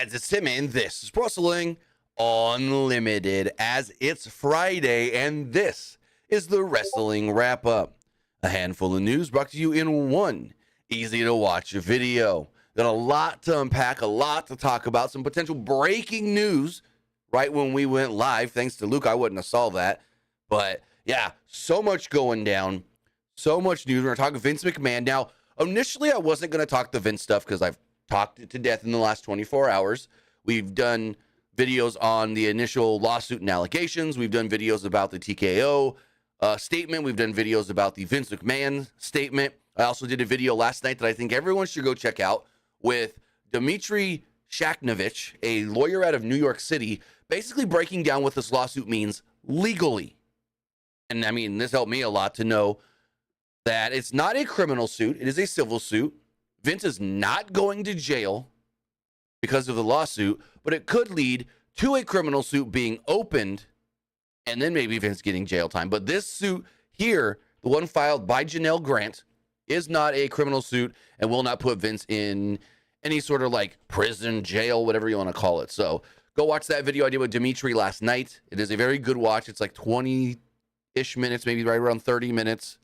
guys, it's Tim, and this is Pro Wrestling Unlimited, as it's Friday, and this is the Wrestling Wrap-Up. A handful of news brought to you in one easy-to-watch video. Got a lot to unpack, a lot to talk about, some potential breaking news right when we went live. Thanks to Luke, I wouldn't have saw that. But, yeah, so much going down, so much news. We're going to talk Vince McMahon. Now, initially, I wasn't going to talk the Vince stuff because I've talked it to death in the last 24 hours. We've done videos on the initial lawsuit and allegations. We've done videos about the TKO statement. We've done videos about the Vince McMahon statement. I also did a video last night that I think everyone should go check out with Dmitry Shaknovich, a lawyer out of New York City, basically breaking down what this lawsuit means legally. And I mean, this helped me a lot to know that it's not a criminal suit. It is a civil suit. Vince is not going to jail because of the lawsuit, but it could lead to a criminal suit being opened and then maybe Vince getting jail time. But this suit here, the one filed by Janelle Grant, is not a criminal suit and will not put Vince in any sort of like prison, jail, whatever you want to call it. So go watch that video I did with Dimitri last night. It is a very good watch. It's like 20-ish minutes, maybe right around 30 minutes.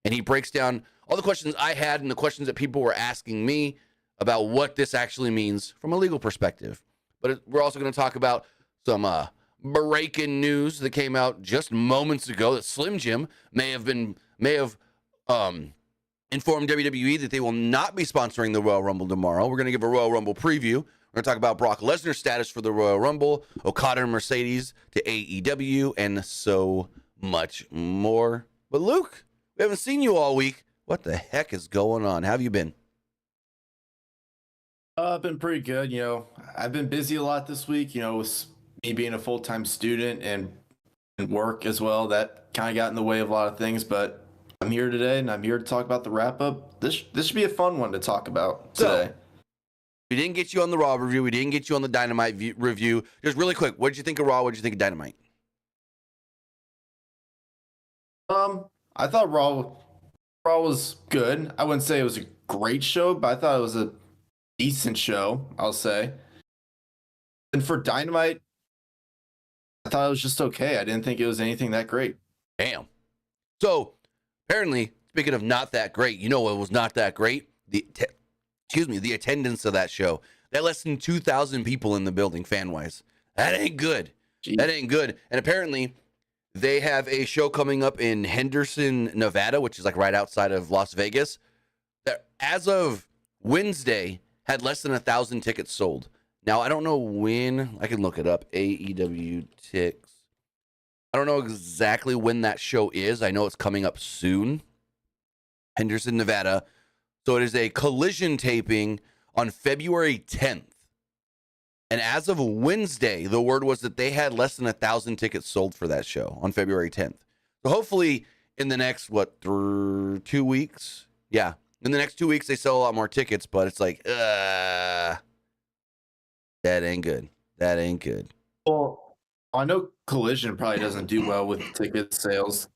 And he breaks down all the questions I had and the questions that people were asking me about what this actually means from a legal perspective. But we're also going to talk about some breaking news that came out just moments ago that Slim Jim may have informed WWE that they will not be sponsoring the Royal Rumble tomorrow. We're going to give a Royal Rumble preview. We're going to talk about Brock Lesnar's status for the Royal Rumble, Okada and Mercedes to AEW, and so much more. But Luke, we haven't seen you all week. What the heck is going on? How have you been? I've been pretty good. I've been busy a lot this week, with me being a full-time student and work as well. That kind of got in the way of a lot of things, but I'm here today and I'm here to talk about the wrap-up. This should be a fun one to talk about today. So, we didn't get you on the Raw review. We didn't get you on the Dynamite review. Just really quick, what did you think of Raw? What did you think of Dynamite? I thought Raw was good. I wouldn't say it was a great show, but I thought it was a decent show, I'll say. And for Dynamite, I thought it was just okay. I didn't think it was anything that great. Damn. So, apparently, speaking of not that great, it was not that great. The attendance of that show. That less than 2,000 people in the building, fan-wise. That ain't good. Jeez. That ain't good. And apparently, they have a show coming up in Henderson, Nevada, which is like right outside of Las Vegas, that as of Wednesday had less than 1,000 tickets sold. Now, I don't know when. I can look it up. AEW Ticks. I don't know exactly when that show is. I know it's coming up soon. Henderson, Nevada. So it is a Collision taping on February 10th. And as of Wednesday, the word was that they had less than 1,000 tickets sold for that show on February 10th. So hopefully in the next, 2 weeks? Yeah. In the next 2 weeks, they sell a lot more tickets, but it's like, that ain't good. That ain't good. Well, I know Collision probably doesn't do well with ticket sales.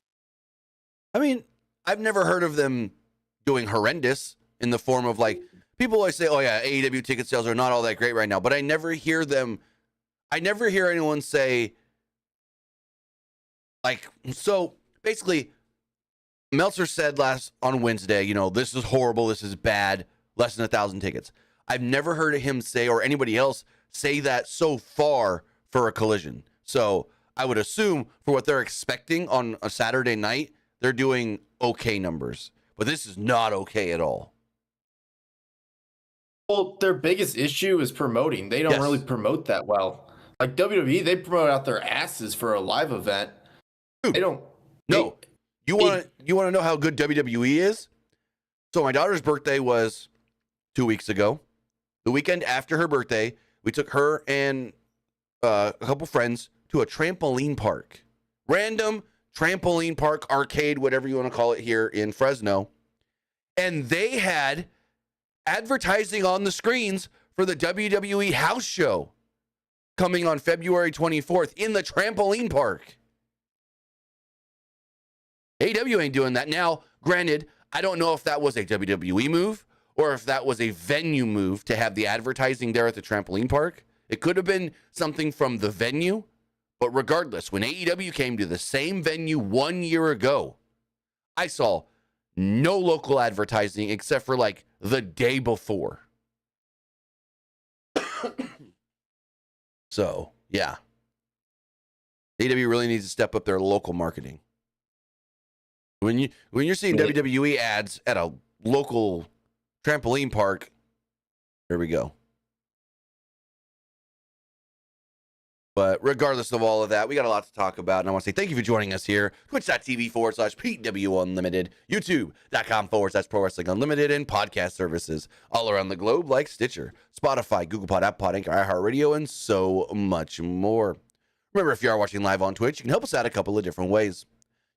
I mean, I've never heard of them doing horrendous in the form of like, people always say, oh yeah, AEW ticket sales are not all that great right now, but I never hear anyone say, like, so basically, Meltzer said on Wednesday, this is horrible, this is bad, less than 1,000 tickets. I've never heard him say, or anybody else say that so far for a Collision. So I would assume for what they're expecting on a Saturday night, they're doing okay numbers. But this is not okay at all. Well, their biggest issue is promoting. They don't really promote that well. Like WWE, they promote out their asses for a live event. Dude, they don't. No. You want to know how good WWE is? So my daughter's birthday was 2 weeks ago. The weekend after her birthday, we took her and a couple friends to a trampoline park. Random trampoline park, arcade, whatever you want to call it here in Fresno. And they had advertising on the screens for the WWE house show coming on February 24th in the trampoline park. AEW ain't doing that. Now, granted, I don't know if that was a WWE move or if that was a venue move to have the advertising there at the trampoline park. It could have been something from the venue, but regardless, when AEW came to the same venue 1 year ago, I saw no local advertising except for like the day before. So, yeah. AEW really needs to step up their local marketing. When you're seeing WWE ads at a local trampoline park, there we go. But regardless of all of that, we got a lot to talk about. And I want to say thank you for joining us here. Twitch.tv/PWU Unlimited, YouTube.com/Pro Wrestling Unlimited, and podcast services all around the globe like Stitcher, Spotify, Google Pod, Apple Pod, Anchor, iHeartRadio, and so much more. Remember, if you are watching live on Twitch, you can help us out a couple of different ways.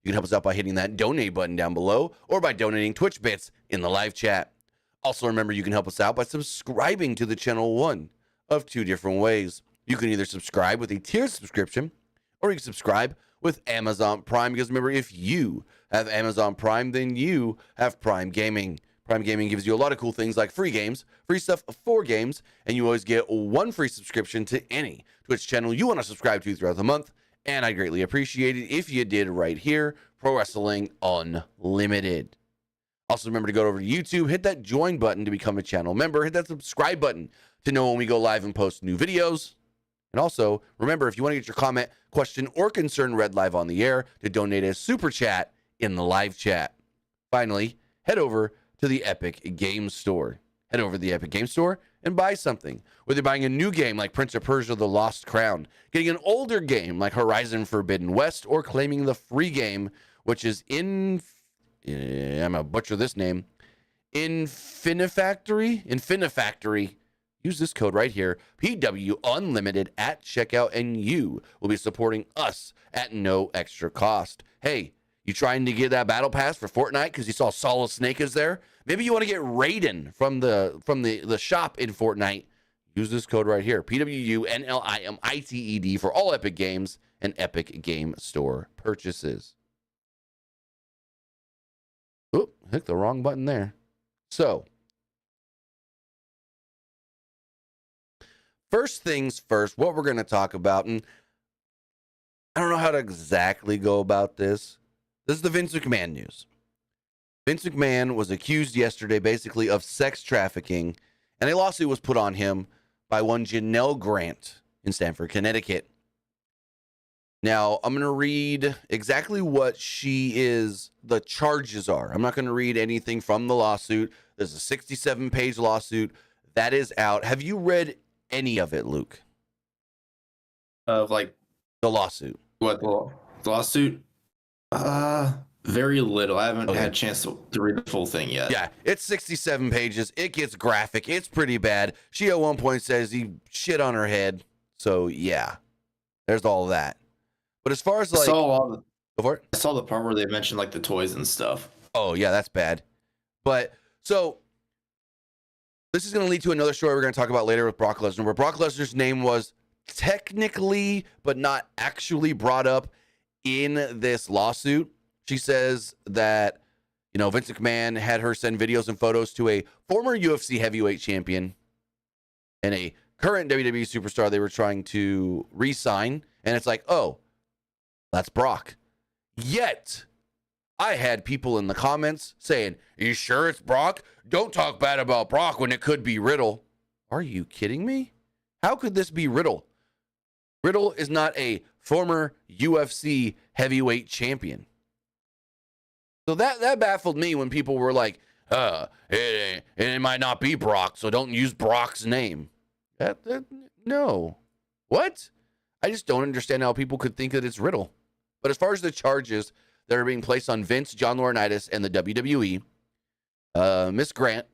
You can help us out by hitting that donate button down below or by donating Twitch bits in the live chat. Also, remember, you can help us out by subscribing to the channel one of two different ways. You can either subscribe with a tiered subscription, or you can subscribe with Amazon Prime, because remember, if you have Amazon Prime, then you have Prime Gaming. Prime Gaming gives you a lot of cool things like free games, free stuff for games, and you always get one free subscription to any Twitch channel you want to subscribe to throughout the month, and I greatly appreciate it if you did right here, Pro Wrestling Unlimited. Also, remember to go over to YouTube, hit that join button to become a channel member, hit that subscribe button to know when we go live and post new videos. And also, remember, if you want to get your comment, question, or concern read live on the air, to donate a super chat in the live chat. Finally, head over to the Epic Games Store. Head over to the Epic Games Store and buy something. Whether you're buying a new game like Prince of Persia: The Lost Crown, getting an older game like Horizon Forbidden West, or claiming the free game, which is I'm going to butcher this name, Infinifactory. Use this code right here, PW Unlimited at checkout, and you will be supporting us at no extra cost. Hey, you trying to get that battle pass for Fortnite because you saw Solid Snake is there? Maybe you want to get Raiden from the shop in Fortnite. Use this code right here, PWU NLIMITED, for all Epic Games and Epic Game Store purchases. Oop, hit the wrong button there. So, first things first, what we're going to talk about, and I don't know how to exactly go about this. This is the Vince McMahon news. Vince McMahon was accused yesterday basically of sex trafficking, and a lawsuit was put on him by one Janelle Grant in Stamford, Connecticut. Now, I'm going to read exactly what the charges are. I'm not going to read anything from the lawsuit. There's a 67-page lawsuit that is out. Have you read any of it, Luke? Of like the lawsuit. What, the lawsuit? Very little. I haven't had a chance to read the full thing yet. Yeah, it's 67 pages. It gets graphic. It's pretty bad. She at one point says he shit on her head. So yeah, there's all of that. But as far as like, go for it. I saw the part where they mentioned like the toys and stuff. Oh yeah, that's bad. But so this is going to lead to another story we're going to talk about later with Brock Lesnar, where Brock Lesnar's name was technically, but not actually brought up in this lawsuit. She says that, Vince McMahon had her send videos and photos to a former UFC heavyweight champion and a current WWE superstar they were trying to re-sign. And it's like, oh, that's Brock. Yet, I had people in the comments saying, "Are you sure it's Brock? Don't talk bad about Brock when it could be Riddle." Are you kidding me? How could this be Riddle? Riddle is not a former UFC heavyweight champion. So that baffled me when people were like, it might not be Brock, so don't use Brock's name. No. What? I just don't understand how people could think that it's Riddle. But as far as the charges that are being placed on Vince, John Laurinaitis, and the WWE, Miss Grant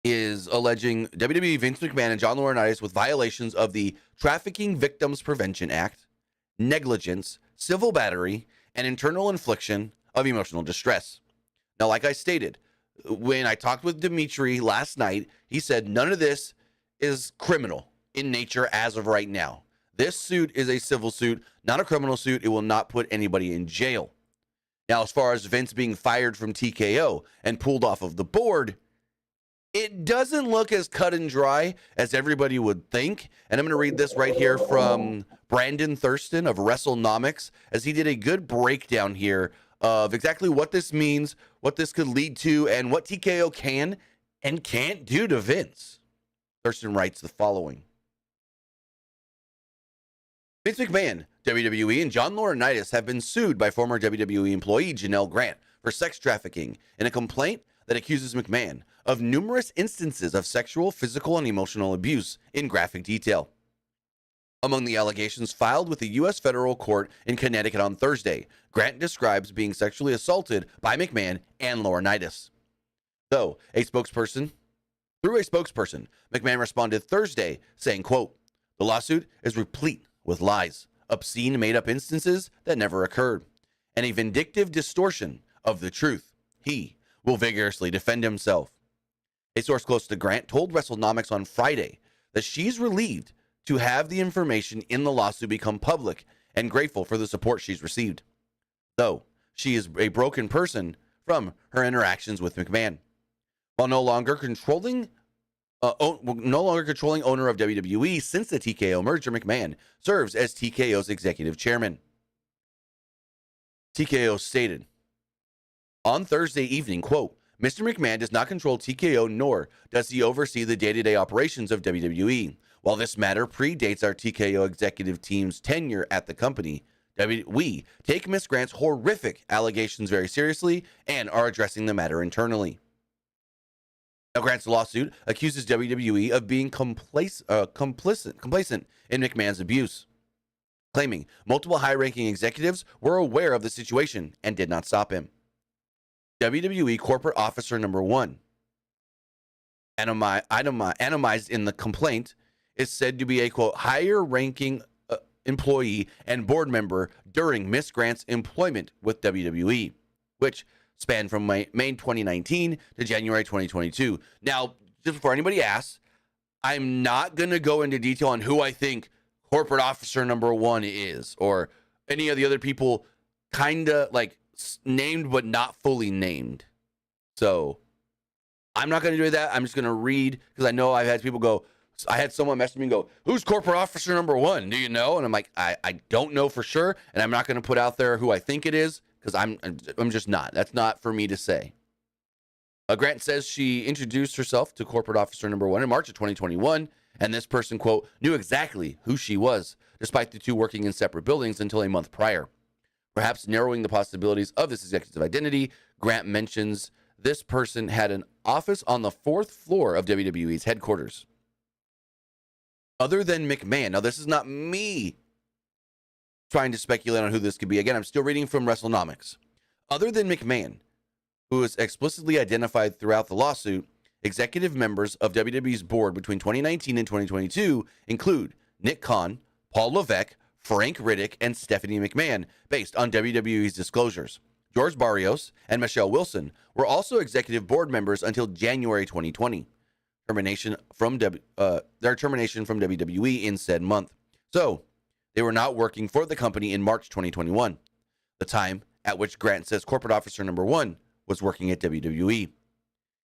is alleging WWE, Vince McMahon, and John Laurinaitis with violations of the Trafficking Victims Prevention Act, negligence, civil battery, and internal infliction of emotional distress. Now, like I stated, when I talked with Dimitri last night, he said none of this is criminal in nature as of right now. This suit is a civil suit, not a criminal suit. It will not put anybody in jail. Now, as far as Vince being fired from TKO and pulled off of the board, It doesn't look as cut and dry as everybody would think. And I'm going to read this right here from Brandon Thurston of WrestleNomics, as he did a good breakdown here of exactly what this means, what this could lead to, and what TKO can and can't do to Vince. Thurston writes the following. Vince McMahon, WWE, and John Laurinaitis have been sued by former WWE employee Janelle Grant for sex trafficking in a complaint that accuses McMahon of numerous instances of sexual, physical, and emotional abuse in graphic detail. Among the allegations filed with the U.S. federal court in Connecticut on Thursday, Grant describes being sexually assaulted by McMahon and Laurinaitis. Through a spokesperson, McMahon responded Thursday saying, quote, "The lawsuit is replete with lies, obscene made-up instances that never occurred, and a vindictive distortion of the truth. He will vigorously defend himself." A source close to Grant told WrestleNomics on Friday that she's relieved to have the information in the lawsuit become public and grateful for the support she's received, though she is a broken person from her interactions with McMahon. While no longer controlling owner of WWE since the TKO merger, McMahon serves as TKO's executive chairman. TKO stated on Thursday evening, quote, "Mr. McMahon does not control TKO, nor does he oversee the day-to-day operations of WWE. While this matter predates our TKO executive team's tenure at the company, we take Ms. Grant's horrific allegations very seriously and are addressing the matter internally." Now, Grant's lawsuit accuses WWE of being complicit in McMahon's abuse, claiming multiple high-ranking executives were aware of the situation and did not stop him. WWE corporate officer number 1, itemized in the complaint, is said to be a, quote, higher-ranking employee and board member during Miss Grant's employment with WWE, which spanned from May 2019 to January 2022. Now, just before anybody asks, I'm not going to go into detail on who I think corporate officer number 1 is, or any of the other people kind of like named but not fully named. So I'm not going to do that. I'm just going to read, because I know I've had people go, I had someone message me and go, "Who's corporate officer number 1? Do you know?" And I'm like, I don't know for sure, and I'm not going to put out there who I think it is, because I'm just not. That's not for me to say. Grant says she introduced herself to corporate officer number 1 in March of 2021, and this person, quote, knew exactly who she was, despite the two working in separate buildings until a month prior. Perhaps narrowing the possibilities of this executive identity, Grant mentions this person had an office on the 4th floor of WWE's headquarters. Other than McMahon, now this is not me trying to speculate on who this could be. Again, I'm still reading from WrestleNomics. Other than McMahon, who is explicitly identified throughout the lawsuit, executive members of WWE's board between 2019 and 2022 include Nick Khan, Paul Levesque, Frank Riddick, and Stephanie McMahon, based on WWE's disclosures. George Barrios and Michelle Wilson were also executive board members until January 2020. Their termination from WWE in said month. So, they were not working for the company in March 2021, the time at which Grant says corporate officer number 1 was working at WWE.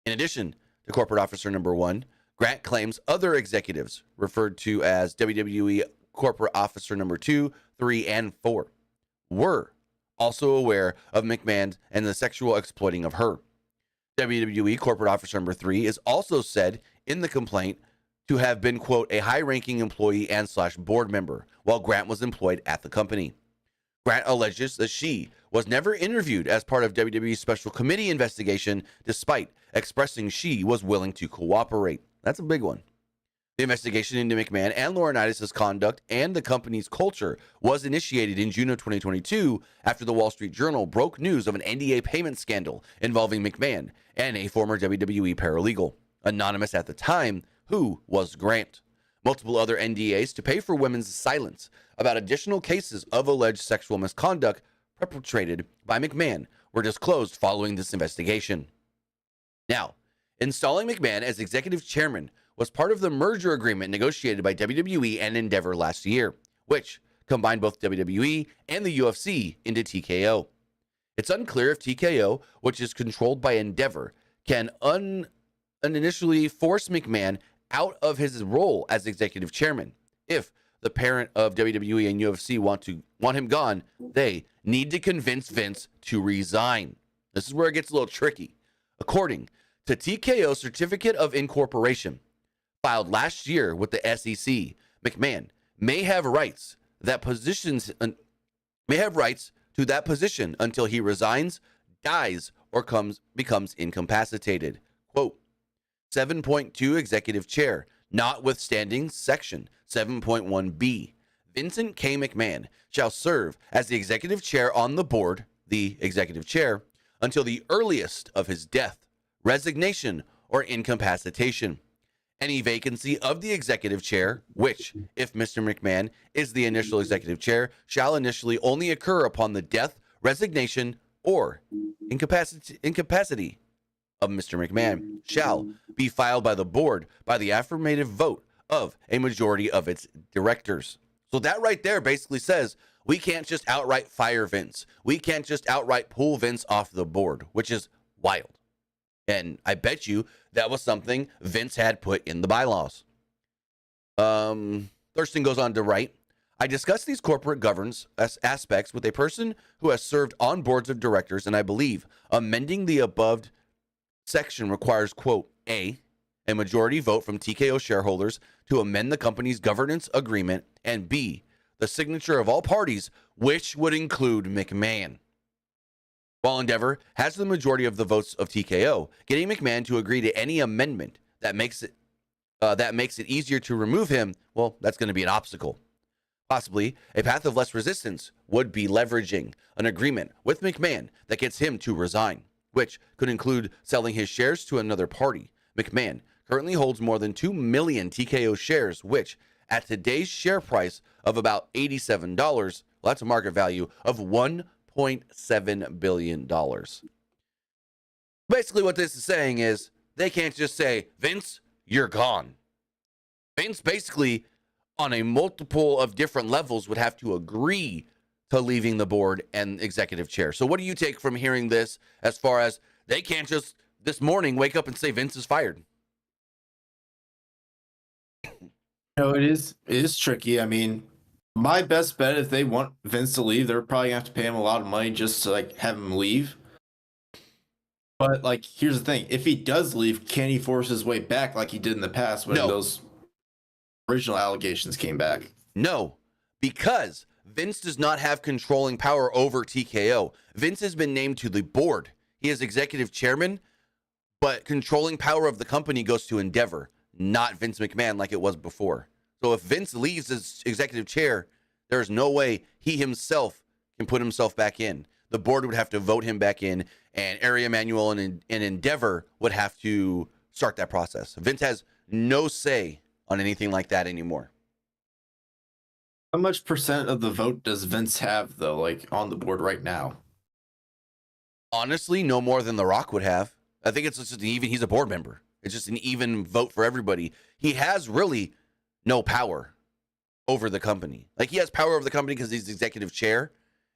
In addition to corporate officer number 1, Grant claims other executives, referred to as WWE corporate officer number 2, 3, and 4, were also aware of McMahon and the sexual exploiting of her. WWE corporate officer number 3 is also said in the complaint to have been, quote, a high-ranking employee and / board member while Grant was employed at the company. Grant alleges that she was never interviewed as part of WWE's special committee investigation, despite expressing she was willing to cooperate. That's a big one. The investigation into McMahon and Laurinaitis' conduct and the company's culture was initiated in June of 2022 after the Wall Street Journal broke news of an NDA payment scandal involving McMahon and a former WWE paralegal, anonymous at the time, who was Grant. Multiple other NDAs to pay for women's silence about additional cases of alleged sexual misconduct perpetrated by McMahon were disclosed following this investigation. Now, installing McMahon as executive chairman was part of the merger agreement negotiated by WWE and Endeavor last year, which combined both WWE and the UFC into TKO. It's unclear if TKO, which is controlled by Endeavor, can initially force McMahon out of his role as executive chairman. If the parent of WWE and UFC want him gone, they need to convince Vince to resign. This is where it gets a little tricky. According to TKO certificate of incorporation filed last year with the SEC, McMahon may have rights to that position until he resigns, dies, or becomes incapacitated. Quote, 7.2 Executive Chair, notwithstanding Section 7.1b, Vincent K. McMahon shall serve as the executive chair on the board, the executive chair, until the earliest of his death, resignation, or incapacitation. Any vacancy of the executive chair, which, if Mr. McMahon is the initial executive chair, shall initially only occur upon the death, resignation, or incapacity of Mr. McMahon, shall be filed by the board by the affirmative vote of a majority of its directors. So that right there basically says we can't just outright fire Vince. We can't just outright pull Vince off the board, which is wild. And I bet you that was something Vince had put in the bylaws. Thurston goes on to write, I discussed these corporate governance aspects with a person who has served on boards of directors, and I believe amending the above section requires, quote, a majority vote from TKO shareholders to amend the company's governance agreement, and B, the signature of all parties, which would include McMahon. While Endeavor has the majority of the votes of TKO, getting McMahon to agree to any amendment that makes it easier to remove him, well, that's going to be an obstacle. Possibly, a path of less resistance would be leveraging an agreement with McMahon that gets him to resign, which could include selling his shares to another party. McMahon currently holds more than 2 million TKO shares, which, at today's share price of about $87, well, that's a market value of $1.7 billion. Basically, what this is saying is they can't just say, Vince, you're gone. Vince basically, on a multiple of different levels, would have to agree to leaving the board and executive chair. So what do you take from hearing this as far as they can't just this morning wake up and say Vince is fired? No, it is tricky. I mean, my best bet, if they want Vince to leave, they're probably gonna have to pay him a lot of money just to like have him leave. But like, here's the thing: if he does leave, can he force his way back like he did in the past when those original allegations came back? No, because Vince does not have controlling power over TKO. Vince has been named to the board. He is executive chairman, but controlling power of the company goes to Endeavor, not Vince McMahon like it was before. So if Vince leaves as executive chair, there's no way he himself can put himself back in. The board would have to vote him back in, and Ari Emanuel and Endeavor would have to start that process. Vince has no say on anything like that anymore. How much percent of the vote does Vince have, though, like on the board right now? Honestly, no more than The Rock would have. I think it's just an even, he's a board member. It's just an even vote for everybody. He has really no power over the company. Like, he has power over the company because he's executive chair.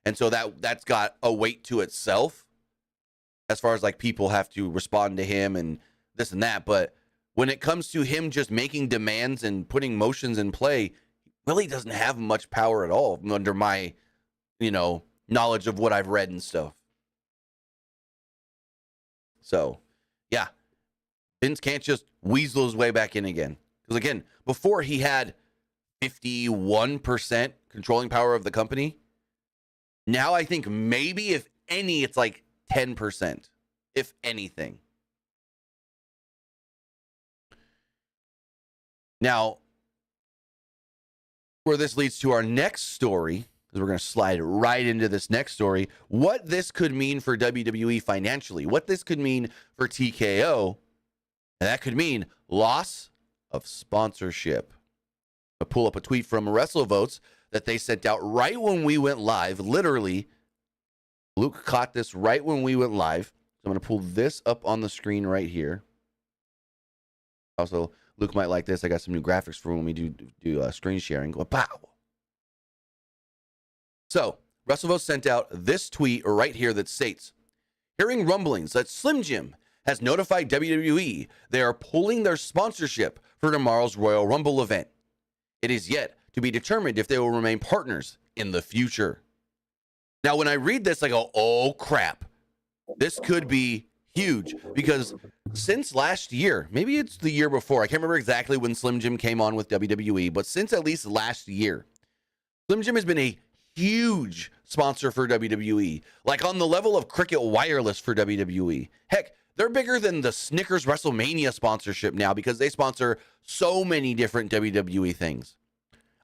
And so that's got a weight to itself as far as like people have to respond to him and this and that. But when it comes to him just making demands and putting motions in play, really doesn't have much power at all under my, knowledge of what I've read and stuff. So, yeah, Vince can't just weasel his way back in again. Because again, before he had 51% controlling power of the company. Now I think maybe, if any, it's like 10%, if anything. Now, where this leads to our next story, because we're going to slide right into this next story, what this could mean for WWE financially, what this could mean for TKO, and that could mean loss of sponsorship. I'll pull up a tweet from WrestleVotes that they sent out right when we went live. Literally, Luke caught this right when we went live. So I'm going to pull this up on the screen right here. Also, Luke might like this. I got some new graphics for when we do screen sharing. Go, pow. So, WrestleVotes sent out this tweet right here that states, hearing rumblings that Slim Jim has notified WWE they are pulling their sponsorship for tomorrow's Royal Rumble event. It is yet to be determined if they will remain partners in the future. Now, when I read this, I go, oh crap. This could be huge because since last year, maybe it's the year before, I can't remember exactly when Slim Jim came on with WWE, but since at least last year, Slim Jim has been a huge sponsor for WWE, like on the level of Cricket Wireless for WWE. Heck, they're bigger than the Snickers WrestleMania sponsorship now because they sponsor so many different WWE things.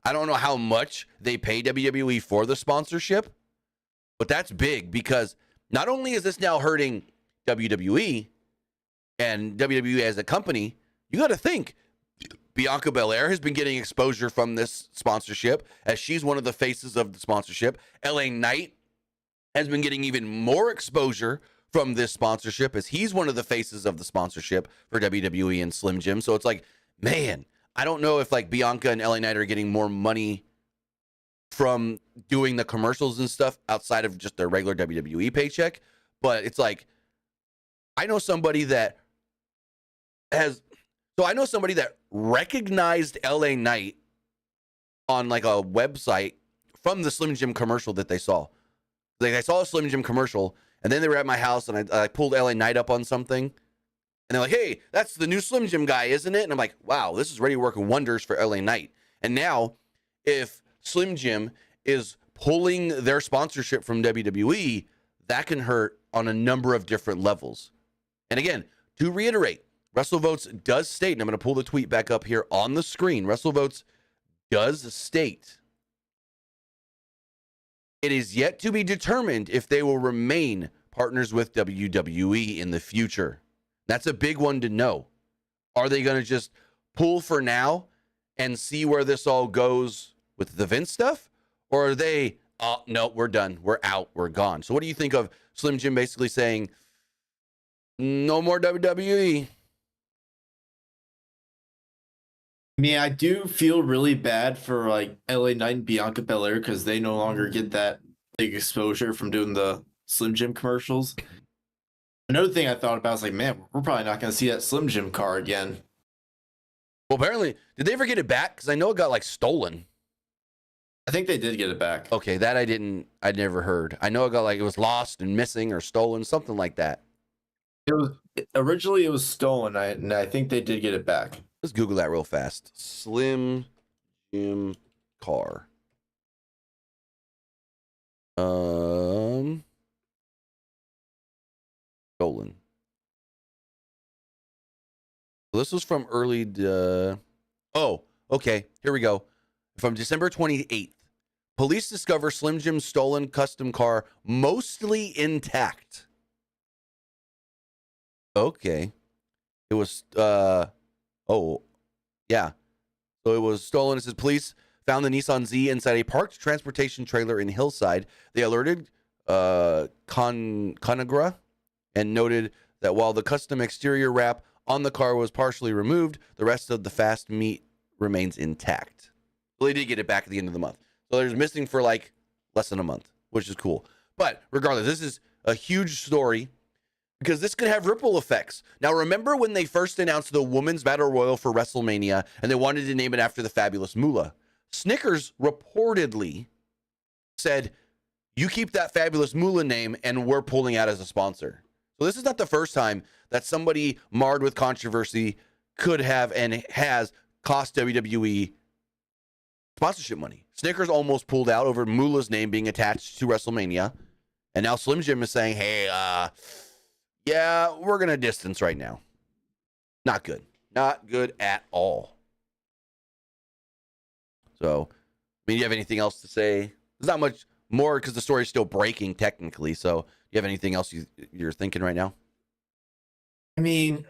I don't know how much they pay WWE for the sponsorship, but that's big because not only is this now hurting WWE and WWE as a company, you got to think Bianca Belair has been getting exposure from this sponsorship as she's one of the faces of the sponsorship. LA Knight has been getting even more exposure from this sponsorship as he's one of the faces of the sponsorship for WWE and Slim Jim. So it's like, man, I don't know if like Bianca and LA Knight are getting more money from doing the commercials and stuff outside of just their regular WWE paycheck. But it's like, I know somebody that recognized LA Knight on like a website from the Slim Jim commercial that they saw. Like I saw a Slim Jim commercial and then they were at my house and I pulled LA Knight up on something and they're like, hey, that's the new Slim Jim guy, isn't it? And I'm like, wow, this is really working wonders for LA Knight. And now if Slim Jim is pulling their sponsorship from WWE, that can hurt on a number of different levels. And again, to reiterate, WrestleVotes does state, and I'm going to pull the tweet back up here on the screen. WrestleVotes does state it is yet to be determined if they will remain partners with WWE in the future. That's a big one to know. Are they going to just pull for now and see where this all goes with the Vince stuff? Or are they, oh, no, we're done. We're out. We're gone. So what do you think of Slim Jim basically saying, no more WWE? I mean, I do feel really bad for like LA Knight and Bianca Belair because they no longer get that big exposure from doing the Slim Jim commercials. Another thing I thought about is like, man, we're probably not going to see that Slim Jim car again. Well, apparently, did they ever get it back? Because I know it got like stolen. I think they did get it back. Okay, that I never heard. I know it got like it was lost and missing or stolen, something like that. It was originally it was stolen, and I think they did get it back. Let's Google that real fast. Slim Jim car. Stolen. So this was from early. Oh, okay. Here we go. From December 28th. Police discover Slim Jim's stolen custom car mostly intact. Okay. It was oh, yeah. So it was stolen. It says police found the Nissan Z inside a parked transportation trailer in Hillside. They alerted Conagra and noted that while the custom exterior wrap on the car was partially removed, the rest of the fast meat remains intact. So they did get it back at the end of the month. So they're missing for like less than a month, which is cool. But regardless, this is a huge story because this could have ripple effects. Now, remember when they first announced the Women's Battle Royal for WrestleMania and they wanted to name it after the Fabulous Moolah? Snickers reportedly said, you keep that Fabulous Moolah name and we're pulling out as a sponsor. So this is not the first time that somebody marred with controversy could have and has cost WWE sponsorship money. Snickers almost pulled out over Moolah's name being attached to WrestleMania. And now Slim Jim is saying, hey, yeah, we're going to distance right now. Not good. Not good at all. So, I mean, do you have anything else to say? There's not much more because the story is still breaking technically. So, do you have anything else you're thinking right now? I mean,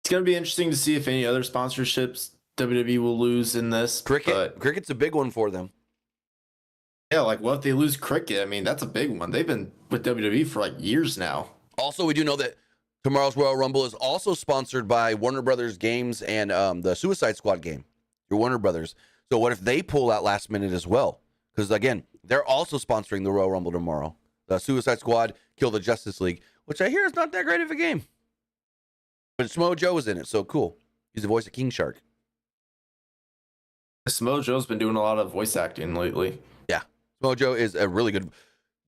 it's going to be interesting to see if any other sponsorships WWE will lose in this. Cricket's a big one for them. Yeah, like what if they lose Cricket? I mean, that's a big one. They've been with WWE for like years now. Also, we do know that tomorrow's Royal Rumble is also sponsored by Warner Brothers Games and the Suicide Squad game. Your Warner Brothers. So what if they pull out last minute as well? Because again, they're also sponsoring the Royal Rumble tomorrow. The Suicide Squad, Kill the Justice League. which I hear is not that great of a game. But Samoa Joe was in it, so cool. He's the voice of King Shark. Samoa Joe's been doing a lot of voice acting lately. Yeah, Samoa Joe is a really good.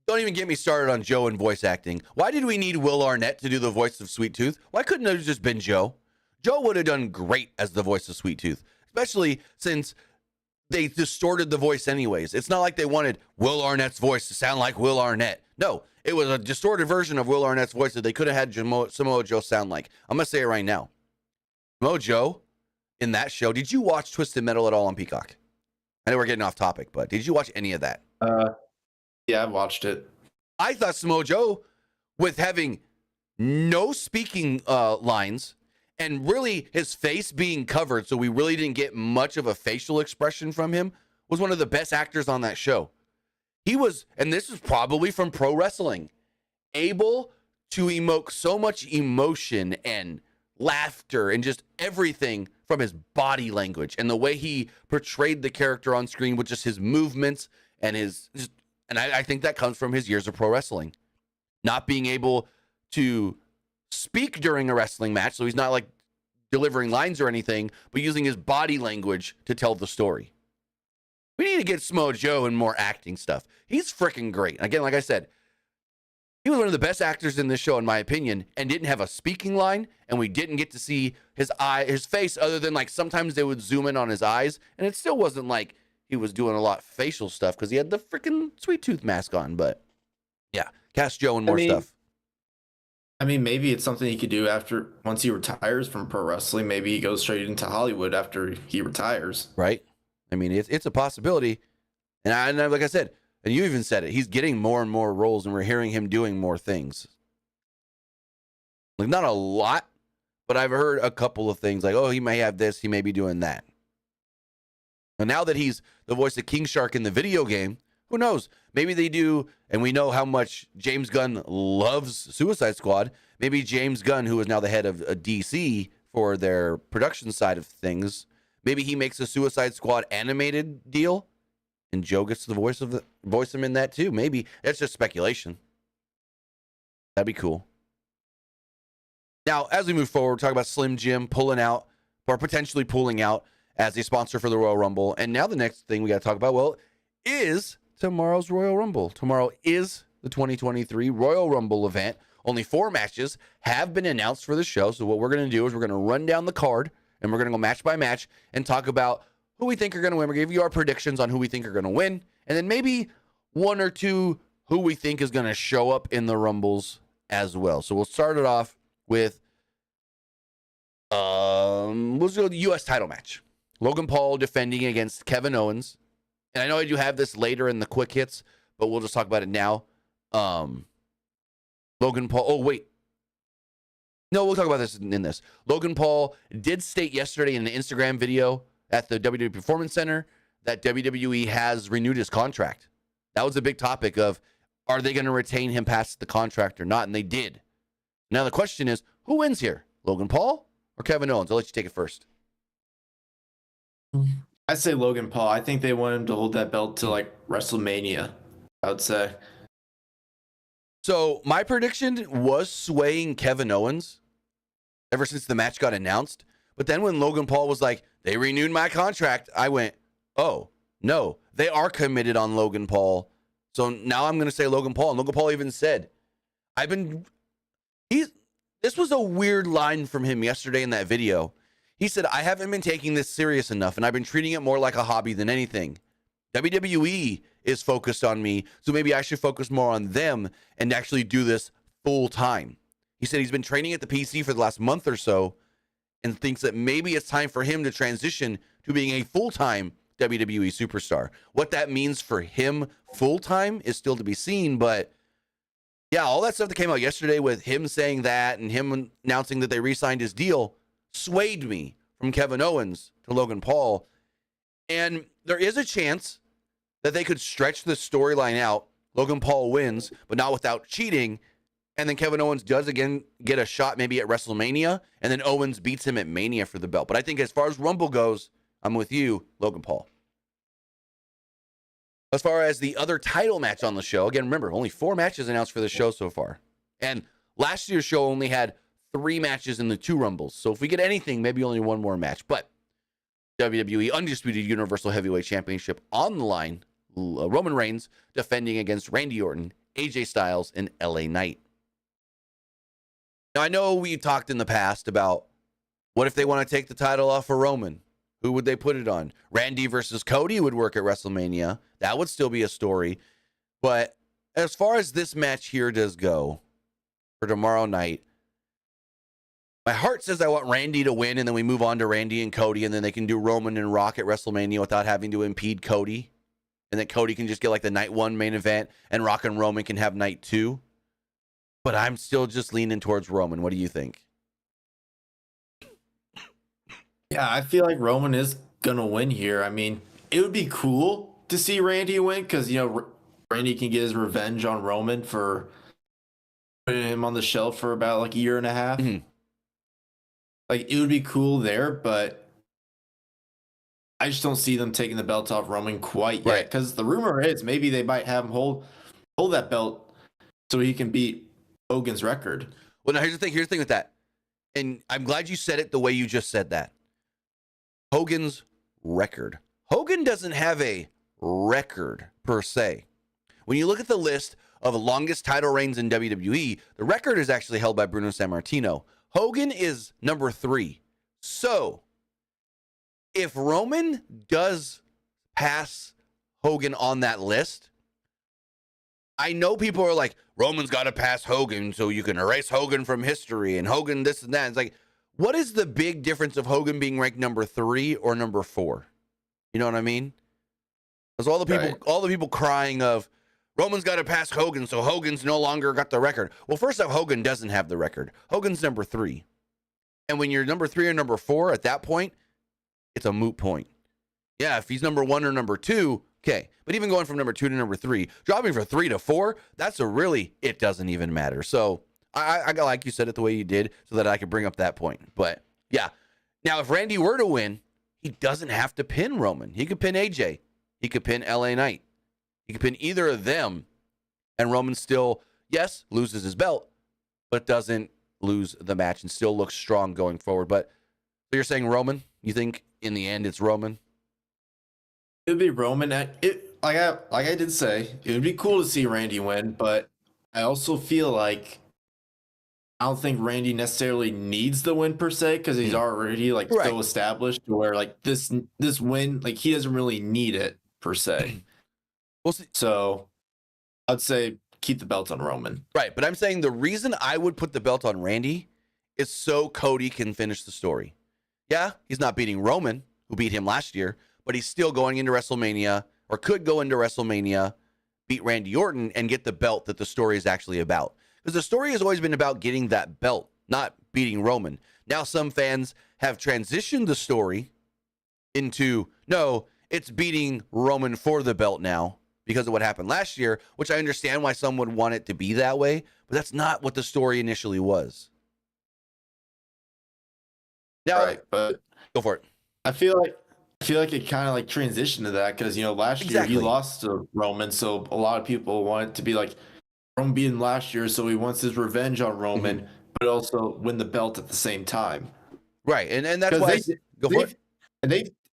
Don't even get me started on Joe and voice acting. Why did we need Will Arnett to do the voice of Sweet Tooth? Why couldn't it have just been Joe? Joe would have done great as the voice of Sweet Tooth, especially since they distorted the voice anyways. It's not like they wanted Will Arnett's voice to sound like Will Arnett. No, it was a distorted version of Will Arnett's voice that they could have had Samoa Joe sound like. I'm going to say it right now. Samoa Joe, in that show, did you watch Twisted Metal at all on Peacock? I know we're getting off topic, but did you watch any of that? Yeah, I've watched it. I thought Samoa Joe, with having no speaking lines and really his face being covered, so we really didn't get much of a facial expression from him, was one of the best actors on that show. He was, and this is probably from pro wrestling, able to emote so much emotion and laughter and just everything from his body language and the way he portrayed the character on screen with just his movements and I think that comes from his years of pro wrestling. Not being able to speak during a wrestling match, so he's not like delivering lines or anything, but using his body language to tell the story. We need to get Samoa Joe in more acting stuff. He's freaking great. Again, like I said, he was one of the best actors in this show, in my opinion, and didn't have a speaking line, and we didn't get to see his face, other than like sometimes they would zoom in on his eyes, and it still wasn't like he was doing a lot of facial stuff because he had the freaking Sweet Tooth mask on. But yeah, cast Joe and more stuff. I mean, maybe it's something he could do once he retires from pro wrestling. Maybe he goes straight into Hollywood after he retires. Right. I mean, it's a possibility. And like I said, and you even said it, he's getting more and more roles, and we're hearing him doing more things. Like, not a lot, but I've heard a couple of things like, oh, he may have this, he may be doing that. And now that he's the voice of King Shark in the video game, who knows? Maybe they do, and we know how much James Gunn loves Suicide Squad. Maybe James Gunn, who is now the head of DC for their production side of things, maybe he makes a Suicide Squad animated deal, and Joe gets the voice him in that too. Maybe that's just speculation. That'd be cool. Now, as we move forward, we're talking about Slim Jim pulling out, or potentially pulling out, as a sponsor for the Royal Rumble. And now the next thing we got to talk about, well, is tomorrow's Royal Rumble. Tomorrow is the 2023 Royal Rumble event. Only 4 matches have been announced for the show. So what we're going to do is we're going to run down the card, and we're going to go match by match and talk about who we think are going to win. We're going to give you our predictions on who we think are going to win, and then maybe 1 or 2 who we think is going to show up in the Rumbles as well. So we'll start it off with we'll do the U.S. title match. Logan Paul defending against Kevin Owens. And I know I do have this later in the quick hits, but we'll just talk about it now. Logan Paul. Oh, wait. No, we'll talk about this in this. Logan Paul did state yesterday in an Instagram video at the WWE Performance Center that WWE has renewed his contract. That was a big topic of, are they going to retain him past the contract or not? And they did. Now the question is, who wins here? Logan Paul or Kevin Owens? I'll let you take it first. I'd say Logan Paul. I think they want him to hold that belt to like WrestleMania, I would say. So my prediction was swaying Kevin Owens ever since the match got announced. But then when Logan Paul was like, they renewed my contract, I went, oh, no, they are committed on Logan Paul. So now I'm going to say Logan Paul. And Logan Paul even said, this was a weird line from him yesterday in that video. He said, I haven't been taking this serious enough, and I've been treating it more like a hobby than anything. WWE is focused on me, so maybe I should focus more on them and actually do this full time. He said he's been training at the PC for the last month or so and thinks that maybe it's time for him to transition to being a full-time WWE superstar. What that means for him full-time is still to be seen, but yeah, all that stuff that came out yesterday with him saying that and him announcing that they re-signed his deal swayed me from Kevin Owens to Logan Paul. And there is a chance that they could stretch the storyline out. Logan Paul wins, but not without cheating. And then Kevin Owens does again get a shot maybe at WrestleMania. And then Owens beats him at Mania for the belt. But I think as far as Rumble goes, I'm with you, Logan Paul. As far as the other title match on the show, again, remember, only 4 matches announced for the show so far. And Last year's show only had 3 matches in the 2 Rumbles. So if we get anything, maybe only 1 more match. But WWE Undisputed Universal Heavyweight Championship on the line. Roman Reigns defending against Randy Orton, AJ Styles, and LA Knight. Now, I know we talked in the past about what if they want to take the title off of Roman? Who would they put it on? Randy versus Cody would work at WrestleMania. That would still be a story. But as far as this match here does go for tomorrow night, my heart says I want Randy to win, and then we move on to Randy and Cody, and then they can do Roman and Rock at WrestleMania without having to impede Cody. And then Cody can just get like the night 1 main event, and Rock and Roman can have night 2. But I'm still just leaning towards Roman. What do you think? Yeah, I feel like Roman is going to win here. I mean, it would be cool to see Randy win because, Randy can get his revenge on Roman for putting him on the shelf for about like a year and a half. Mm-hmm. Like, it would be cool there, but I just don't see them taking the belt off Roman quite yet. Because the rumor is maybe they might have him hold that belt so he can beat Hogan's record. Well, now here's the thing with that. And I'm glad you said it the way you just said that. Hogan's record. Hogan doesn't have a record per se. When you look at the list of the longest title reigns in WWE, the record is actually held by Bruno Sammartino. Hogan is number 3. So, if Roman does pass Hogan on that list, I know people are like, Roman's got to pass Hogan so you can erase Hogan from history and Hogan this and that. It's like, what is the big difference of Hogan being ranked number 3 or number 4? You know what I mean? There's all the people crying of Roman's got to pass Hogan, so Hogan's no longer got the record. Well, first off, Hogan doesn't have the record. Hogan's number 3. And when you're number 3 or number 4, at that point, it's a moot point. Yeah, if he's number 1 or number 2, okay. But even going from number 2 to number 3, dropping from 3 to 4, it doesn't even matter. So I like you said it the way you did so that I could bring up that point. But yeah. Now, if Randy were to win, he doesn't have to pin Roman. He could pin AJ. He could pin LA Knight. He could pin either of them. And Roman still, yes, loses his belt, but doesn't lose the match and still looks strong going forward. But so you're saying Roman? You think in the end it's Roman? It would be Roman. Like I did say, it would be cool to see Randy win, but I also feel like I don't think Randy necessarily needs the win per se because he's already so established to where like this win, like he doesn't really need it per se. We'll see. So I'd say keep the belt on Roman. Right, but I'm saying the reason I would put the belt on Randy is so Cody can finish the story. Yeah, he's not beating Roman, who beat him last year, but he's still going into WrestleMania, or could go into WrestleMania, beat Randy Orton, and get the belt that the story is actually about. Because the story has always been about getting that belt, not beating Roman. Now some fans have transitioned the story into, no, it's beating Roman for the belt now because of what happened last year, which I understand why some would want it to be that way, but that's not what the story initially was. Now, right, but go for it. I feel like it kind of like transitioned to that because last year he lost to Roman, so a lot of people want it to be like Roman beat him last year, so he wants his revenge on Roman, but also win the belt at the same time. Right, and that's why go for it.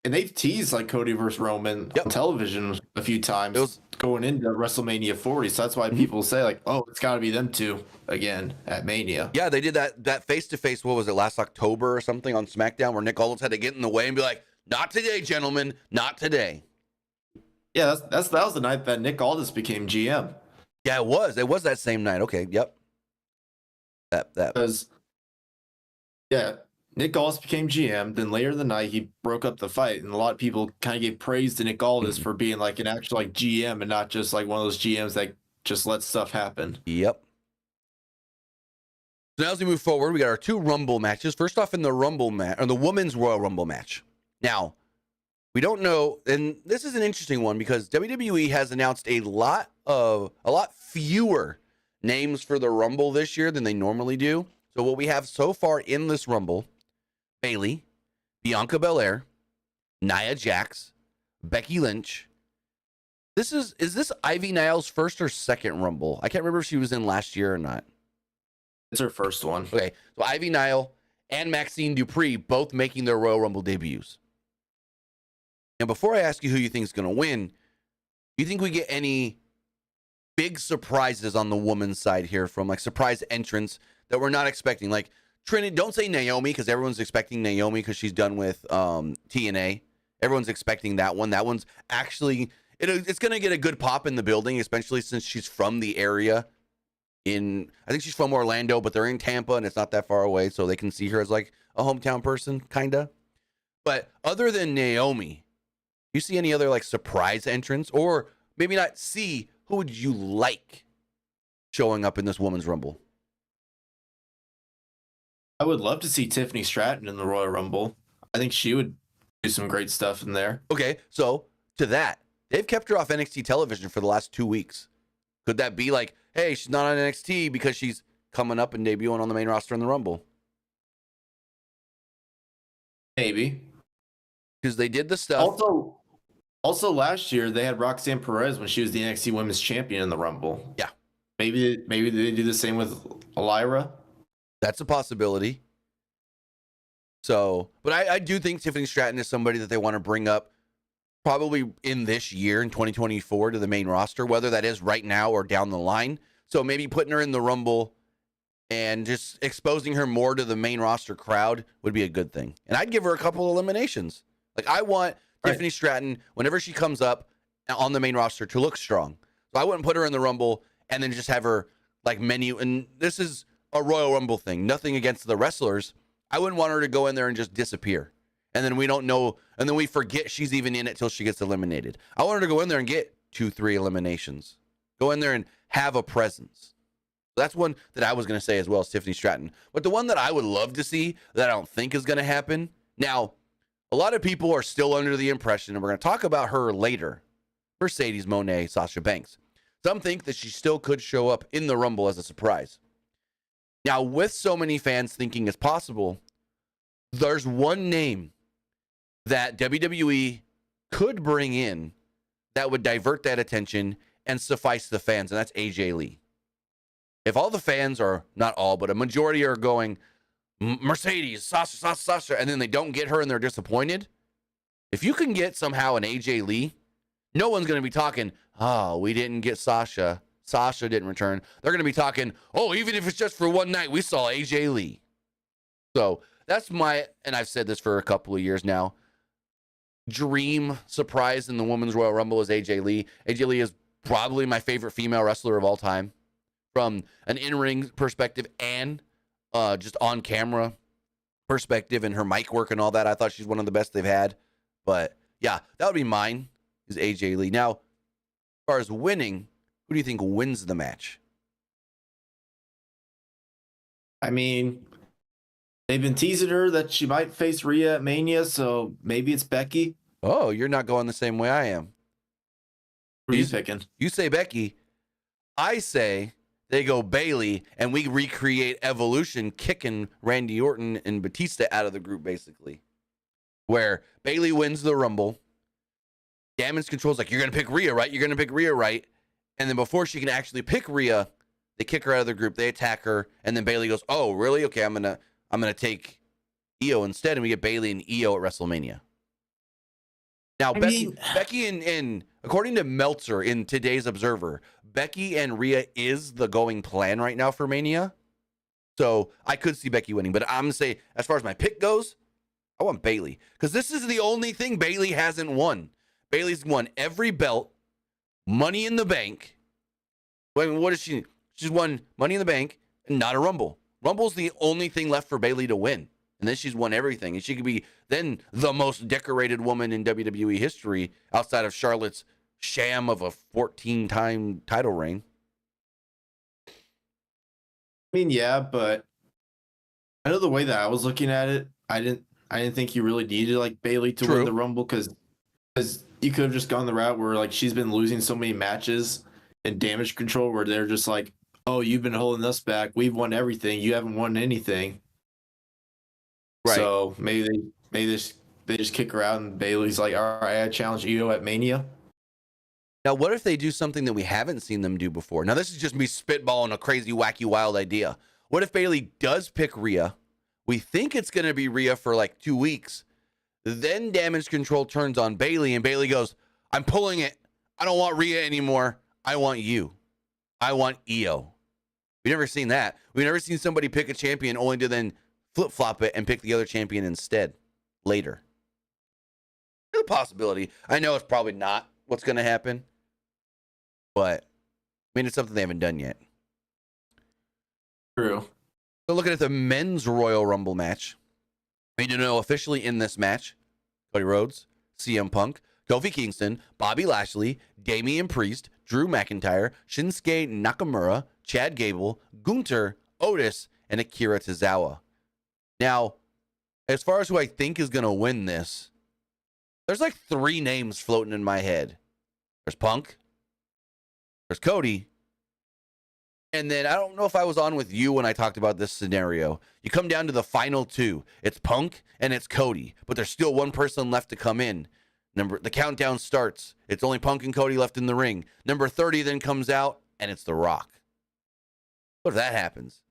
And they've teased like Cody versus Roman on television a few times going into WrestleMania 40. So that's why people say like, oh, it's got to be them two again at Mania. Yeah, they did that face-to-face, what was it, last October or something on SmackDown where Nick Aldis had to get in the way and be like, not today, gentlemen, not today. Yeah, that was the night that Nick Aldis became GM. Yeah, it was. It was that same night. Okay, yep. That. Because, yeah, Nick Aldis became GM. Then later in the night, he broke up the fight, and a lot of people kind of gave praise to Nick Aldis for being like an actual like GM and not just like one of those GMs that just let stuff happen. Yep. So now as we move forward, we got our 2 Rumble matches. First off, in the Rumble match, or the Women's Royal Rumble match. Now, we don't know, and this is an interesting one because WWE has announced a lot fewer names for the Rumble this year than they normally do. So what we have so far in this Rumble: Bayley, Bianca Belair, Nia Jax, Becky Lynch. Is this Ivy Niles' first or second Rumble? I can't remember if she was in last year or not. It's her first one. Okay, so Ivy Nile and Maxine Dupree both making their Royal Rumble debuts. And before I ask you who you think is going to win, do you think we get any big surprises on the woman's side here from like surprise entrants that we're not expecting? Like Trinity, don't say Naomi because everyone's expecting Naomi because she's done with TNA. Everyone's expecting that one. That one's actually, it's going to get a good pop in the building, especially since she's from the area. I think she's from Orlando, but they're in Tampa and it's not that far away, so they can see her as like a hometown person, kind of. But other than Naomi, you see any other like surprise entrants, or maybe not see, who would you like showing up in this women's Rumble? I would love to see Tiffany Stratton in the Royal Rumble. I think she would do some great stuff in there. Okay, so to that, they've kept her off NXT television for the last 2 weeks. Could that be like, hey, she's not on NXT because she's coming up and debuting on the main roster in the Rumble? Maybe. Because they did the stuff. Also last year they had Roxanne Perez when she was the NXT Women's Champion in the Rumble. Yeah. Maybe they do the same with Elira. That's a possibility. So, but I do think Tiffany Stratton is somebody that they want to bring up probably in this year, in 2024, to the main roster, whether that is right now or down the line. So maybe putting her in the Rumble and just exposing her more to the main roster crowd would be a good thing. And I'd give her a couple eliminations. Like, I want Tiffany Stratton, whenever she comes up on the main roster, to look strong. So I wouldn't put her in the Rumble and then just have her like menu. And this is a Royal Rumble thing. Nothing against the wrestlers. I wouldn't want her to go in there and just disappear. And then we don't know, and then we forget she's even in it till she gets eliminated. I want her to go in there and get 2-3 eliminations. Go in there and have a presence. That's one that I was going to say as well as Tiffany Stratton. But the one that I would love to see that I don't think is going to happen. Now, a lot of people are still under the impression, and we're going to talk about her later, Mercedes Moné, Sasha Banks. Some think that she still could show up in the Rumble as a surprise. Now, with so many fans thinking it's possible, there's one name that WWE could bring in that would divert that attention and suffice the fans, and that's AJ Lee. If all the fans are, not all, but a majority are going, Mercedes, Sasha, and then they don't get her and they're disappointed, if you can get somehow an AJ Lee, no one's going to be talking, oh, we didn't get Sasha. Sasha didn't return. They're going to be talking, oh, even if it's just for one night, we saw AJ Lee. So that's my, and I've said this for a couple of years now, dream surprise in the Women's Royal Rumble is AJ Lee. AJ Lee is probably my favorite female wrestler of all time from an in-ring perspective and just on-camera perspective, and her mic work and all that. I thought she's one of the best they've had. But yeah, that would be mine, is AJ Lee. Now, as far as winning, who do you think wins the match? I mean, they've been teasing her that she might face Rhea at Mania, so maybe it's Becky. Oh, you're not going the same way I am. Who are you picking? You say Becky. I say they go Bayley, and we recreate Evolution kicking Randy Orton and Batista out of the group, basically. Where Bayley wins the Rumble. Damage Control's like, you're going to pick Rhea, right? You're going to pick Rhea, right? And then before she can actually pick Rhea, they kick her out of the group. They attack her, and then Bayley goes, "Oh, really? Okay, I'm gonna take Io instead," and we get Bayley and Io at WrestleMania. Now, Becky and according to Meltzer in today's Observer, Becky and Rhea is the going plan right now for Mania. So I could see Becky winning, but I'm gonna say, as far as my pick goes, I want Bayley because this is the only thing Bayley hasn't won. Bayley's won every belt. Money in the Bank. Wait, what is she? She's won Money in the Bank and not a Rumble. Rumble's the only thing left for Bayley to win. And then she's won everything. And she could be then the most decorated woman in WWE history outside of Charlotte's sham of a 14-time title reign. I mean, yeah, but I know the way that I was looking at it, I didn't think you really needed like Bayley to win the Rumble because you could have just gone the route where like she's been losing so many matches in Damage Control where they're just like, oh, you've been holding us back. We've won everything. You haven't won anything. Right. So maybe they just kick her out and Bayley's like, all right, I challenge Io at Mania. Now, what if they do something that we haven't seen them do before? Now, this is just me spitballing a crazy, wacky, wild idea. What if Bayley does pick Rhea? We think it's going to be Rhea for like 2 weeks. Then Damage Control turns on Bayley, and Bayley goes, I'm pulling it. I don't want Rhea anymore. I want you. I want Io. We've never seen that. We've never seen somebody pick a champion only to then flip-flop it and pick the other champion instead later. There's a possibility. I know it's probably not what's going to happen, but I mean, it's something they haven't done yet. True. So looking at the men's Royal Rumble match, we do know officially in this match, Cody Rhodes, CM Punk, Kofi Kingston, Bobby Lashley, Damian Priest, Drew McIntyre, Shinsuke Nakamura, Chad Gable, Gunther, Otis, and Akira Tozawa. Now, as far as who I think is going to win this, there's like 3 names floating in my head. There's Punk, there's Cody, and then I don't know if I was on with you when I talked about this scenario. You come down to the final 2. It's Punk and it's Cody, but there's still one person left to come in. The countdown starts. It's only Punk and Cody left in the ring. Number 30 then comes out, and it's The Rock. What if that happens?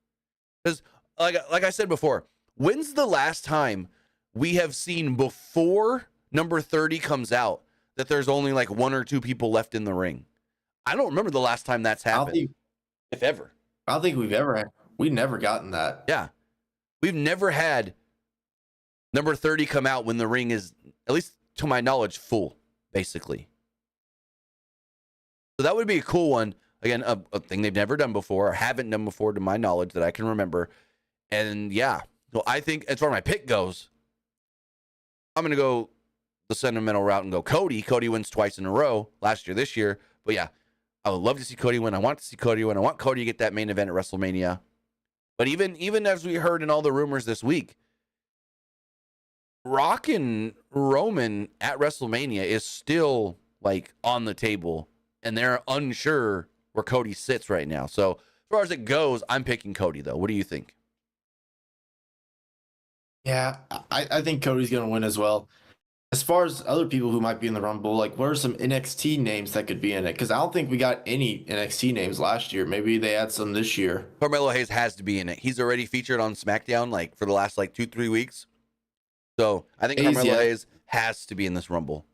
Because, like I said before, when's the last time we have seen before number 30 comes out that there's only like 1 or 2 people left in the ring? I don't remember the last time that's happened, if ever. I don't think we've never gotten that. Yeah. We've never had number 30 come out when the ring is, at least to my knowledge, full, basically. So that would be a cool one. Again, a thing they've never done before, or haven't done before to my knowledge that I can remember. And yeah, so I think as far as my pick goes, I'm going to go the sentimental route and go Cody. Cody wins twice in a row, last year, this year. But yeah, I would love to see Cody win. I want to see Cody win. I want Cody to get that main event at WrestleMania. But even as we heard in all the rumors this week, Rock and Roman at WrestleMania is still like on the table, and they're unsure where Cody sits right now. So as far as it goes, I'm picking Cody though. What do you think? Yeah, I think Cody's going to win as well. As far as other people who might be in the Rumble, like what are some NXT names that could be in it? Because I don't think we got any NXT names last year. Maybe they had some this year. Carmelo Hayes has to be in it. He's already featured on SmackDown like for the last like 2-3 weeks. So I think Carmelo Hayes has to be in this Rumble.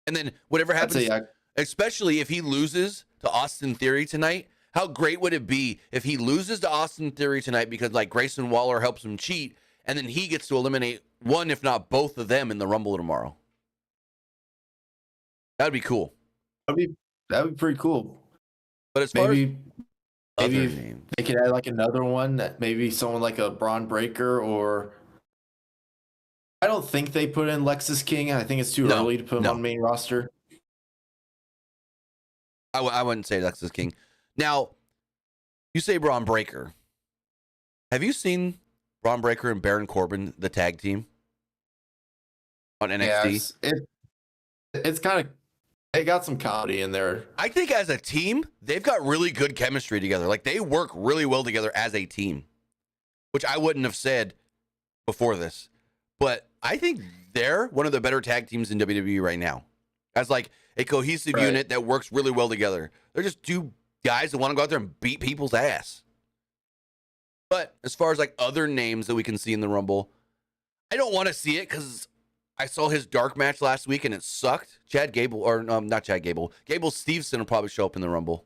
And then whatever happens, especially if he loses to Austin Theory tonight, how great would it be if he loses to Austin Theory tonight because like Grayson Waller helps him cheat, and then he gets to eliminate one, if not both of them in the Rumble tomorrow. That'd be cool. That'd be pretty cool. But as far as maybe they could add like another one that maybe someone like a Braun Breaker, or I don't think they put in Lexus King. I think it's too early to put him on main roster. I wouldn't say Lexus King. Now, you say Braun Breaker. Have you seen Braun Breaker and Baron Corbin, the tag team on NXT? Yeah, it's kind of, they got some comedy in there. I think as a team, they've got really good chemistry together. Like they work really well together as a team, which I wouldn't have said before this. But I think they're one of the better tag teams in WWE right now. As like a cohesive unit that works really well together. They're just 2 guys that want to go out there and beat people's ass. But as far as like other names that we can see in the Rumble, I don't want to see it because I saw his dark match last week and it sucked. Chad Gable, or not Chad Gable. Gable Steveson will probably show up in the Rumble.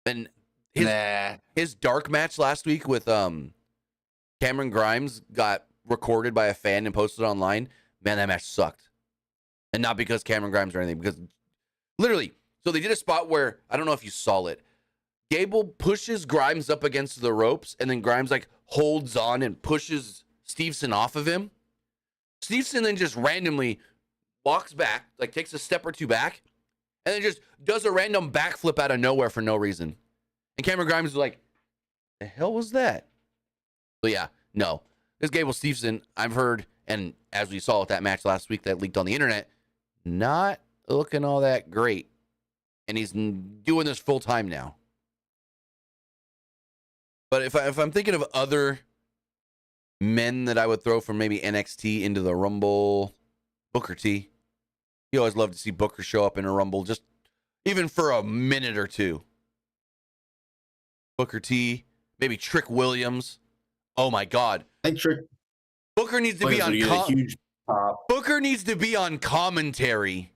And his dark match last week with Cameron Grimes got recorded by a fan and posted online. Man, that match sucked. And not because Cameron Grimes or anything, because literally, so they did a spot where, I don't know if you saw it, Gable pushes Grimes up against the ropes, and then Grimes like holds on and pushes Steveson off of him. Steveson then just randomly walks back, like takes a step or 2 back, and then just does a random backflip out of nowhere for no reason. And Cameron Grimes was like, the hell was that? So yeah, no. This Gable Steveson, I've heard, and as we saw with that match last week that leaked on the internet, not looking all that great. And he's doing this full time now. But if I'm thinking of other men that I would throw from maybe NXT into the Rumble, Booker T. You always love to see Booker show up in a Rumble, just even for a minute or 2. Booker T, maybe Trick Williams. Oh my God. I think Trick Booker needs to be Williams on would get a huge pop. Booker needs to be on commentary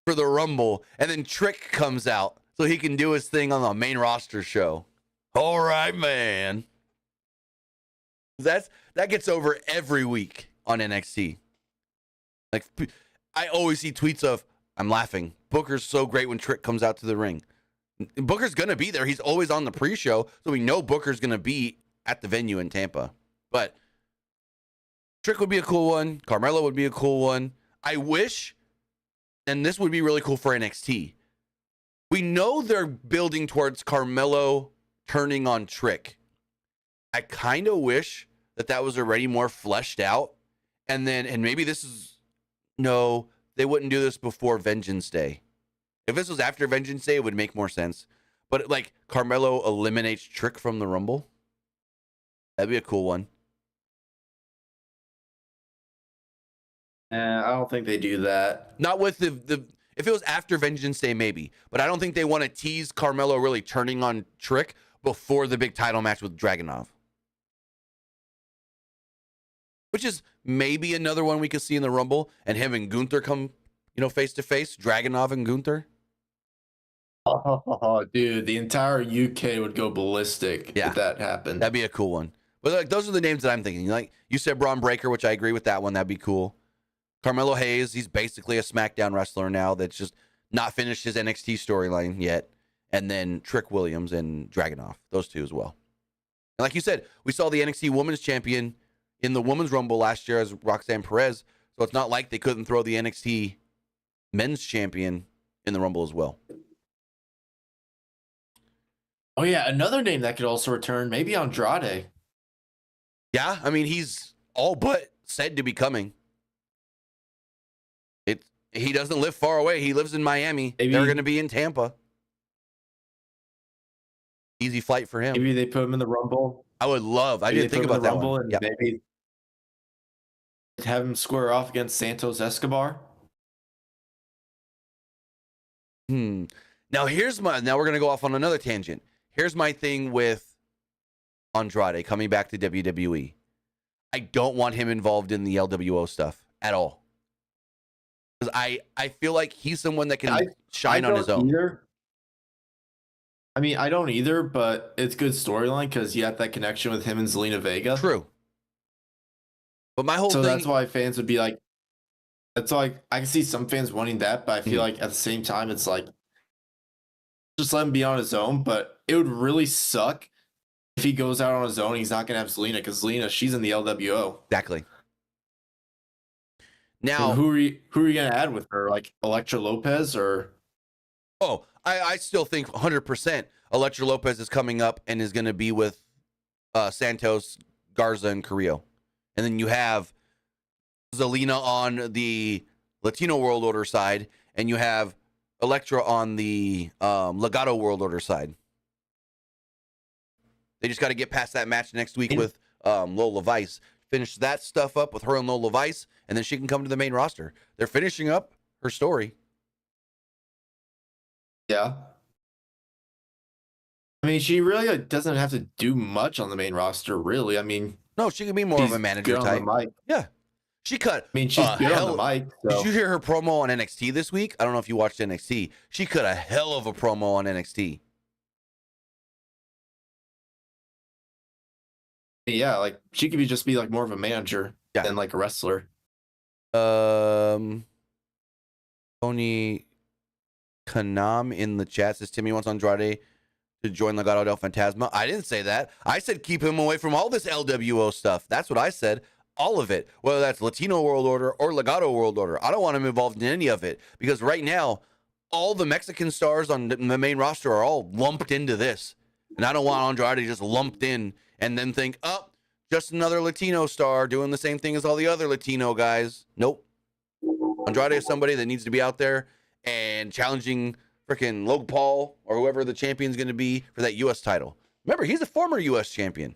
for the Rumble, and then Trick comes out so he can do his thing on the main roster show. All right, man. That gets over every week on NXT. Like, I always see tweets of, I'm laughing. Booker's so great when Trick comes out to the ring. Booker's going to be there. He's always on the pre-show, so we know Booker's going to be at the venue in Tampa. But Trick would be a cool one. Carmelo would be a cool one. I wish, and this would be really cool for NXT. We know they're building towards Carmelo turning on Trick. I kind of wish that was already more fleshed out. And maybe this is, no, they wouldn't do this before Vengeance Day. If this was after Vengeance Day, it would make more sense. But like Carmelo eliminates Trick from the Rumble. That'd be a cool one. I don't think they do that. Not with the if it was after Vengeance Day, maybe. But I don't think they want to tease Carmelo really turning on Trick before the big title match with Dragunov. Which is maybe another one we could see in the Rumble, and him and Gunther come, face to face. Dragunov and Gunther. Oh, dude, the entire UK would go ballistic if that happened. That'd be a cool one. But like, those are the names that I'm thinking. Like you said, Braun Breaker, which I agree with that one. That'd be cool. Carmelo Hayes, he's basically a SmackDown wrestler now that's just not finished his NXT storyline yet. And then Trick Williams and Dragunov, those two as well. And like you said, we saw the NXT Women's Champion in the Women's Rumble last year as Roxanne Perez. So it's not like they couldn't throw the NXT Men's Champion in the Rumble as well. Oh, yeah. Another name that could also return, maybe Andrade. Yeah. I mean, he's all but said to be coming. He doesn't live far away. He lives in Miami. Maybe they're going to be in Tampa. Easy flight for him. Maybe they put him in the Rumble. I would love. I didn't think about that Rumble one. And maybe have him square off against Santos Escobar. Now now we're going to go off on another tangent. Here's my thing with Andrade coming back to WWE. I don't want him involved in the LWO stuff at all. Because I feel like he's someone that can shine on his own. I mean, I don't either, but it's good storyline because you have that connection with him and Zelina Vega. True. But my whole thing... that's why fans would be like... That's like... I can see some fans wanting that, but I feel like at the same time, it's like... Just let him be on his own, but it would really suck if he goes out on his own. He's not going to have Zelina because Zelina, she's in the LWO. Exactly. Now, who are you going to add with her? Like Elektra Lopez or? Oh, I still think 100% Elektra Lopez is coming up and is going to be with Santos, Garza, and Carrillo. And then you have Zelina on the Latino World Order side, and you have Elektra on the Legado World Order side. They just got to get past that match next week with Lola Vice. Finish that stuff up with her and Lola Vice, and then she can come to the main roster. They're finishing up her story. Yeah. I mean, she really doesn't have to do much on the main roster, really. I mean, no, she can be more of a manager type. Yeah. She cut. I mean, she's good on the mic. So. Did you hear her promo on NXT this week? I don't know if you watched NXT. She cut a hell of a promo on NXT. Yeah, like she could just be like more of a manager than like a wrestler. Tony Kanam in the chat says Timmy wants Andrade to join Legado del Fantasma. I didn't say that. I said keep him away from all this LWO stuff. That's what I said. All of it. Whether that's Latino World Order or Legado World Order. I don't want him involved in any of it. Because right now, all the Mexican stars on the main roster are all lumped into this. And I don't want Andrade just lumped in and then think, oh, just another Latino star doing the same thing as all the other Latino guys. Nope. Andrade is somebody that needs to be out there and challenging freaking Logan Paul or whoever the champion's going to be for that U.S. title. Remember, he's a former U.S. champion.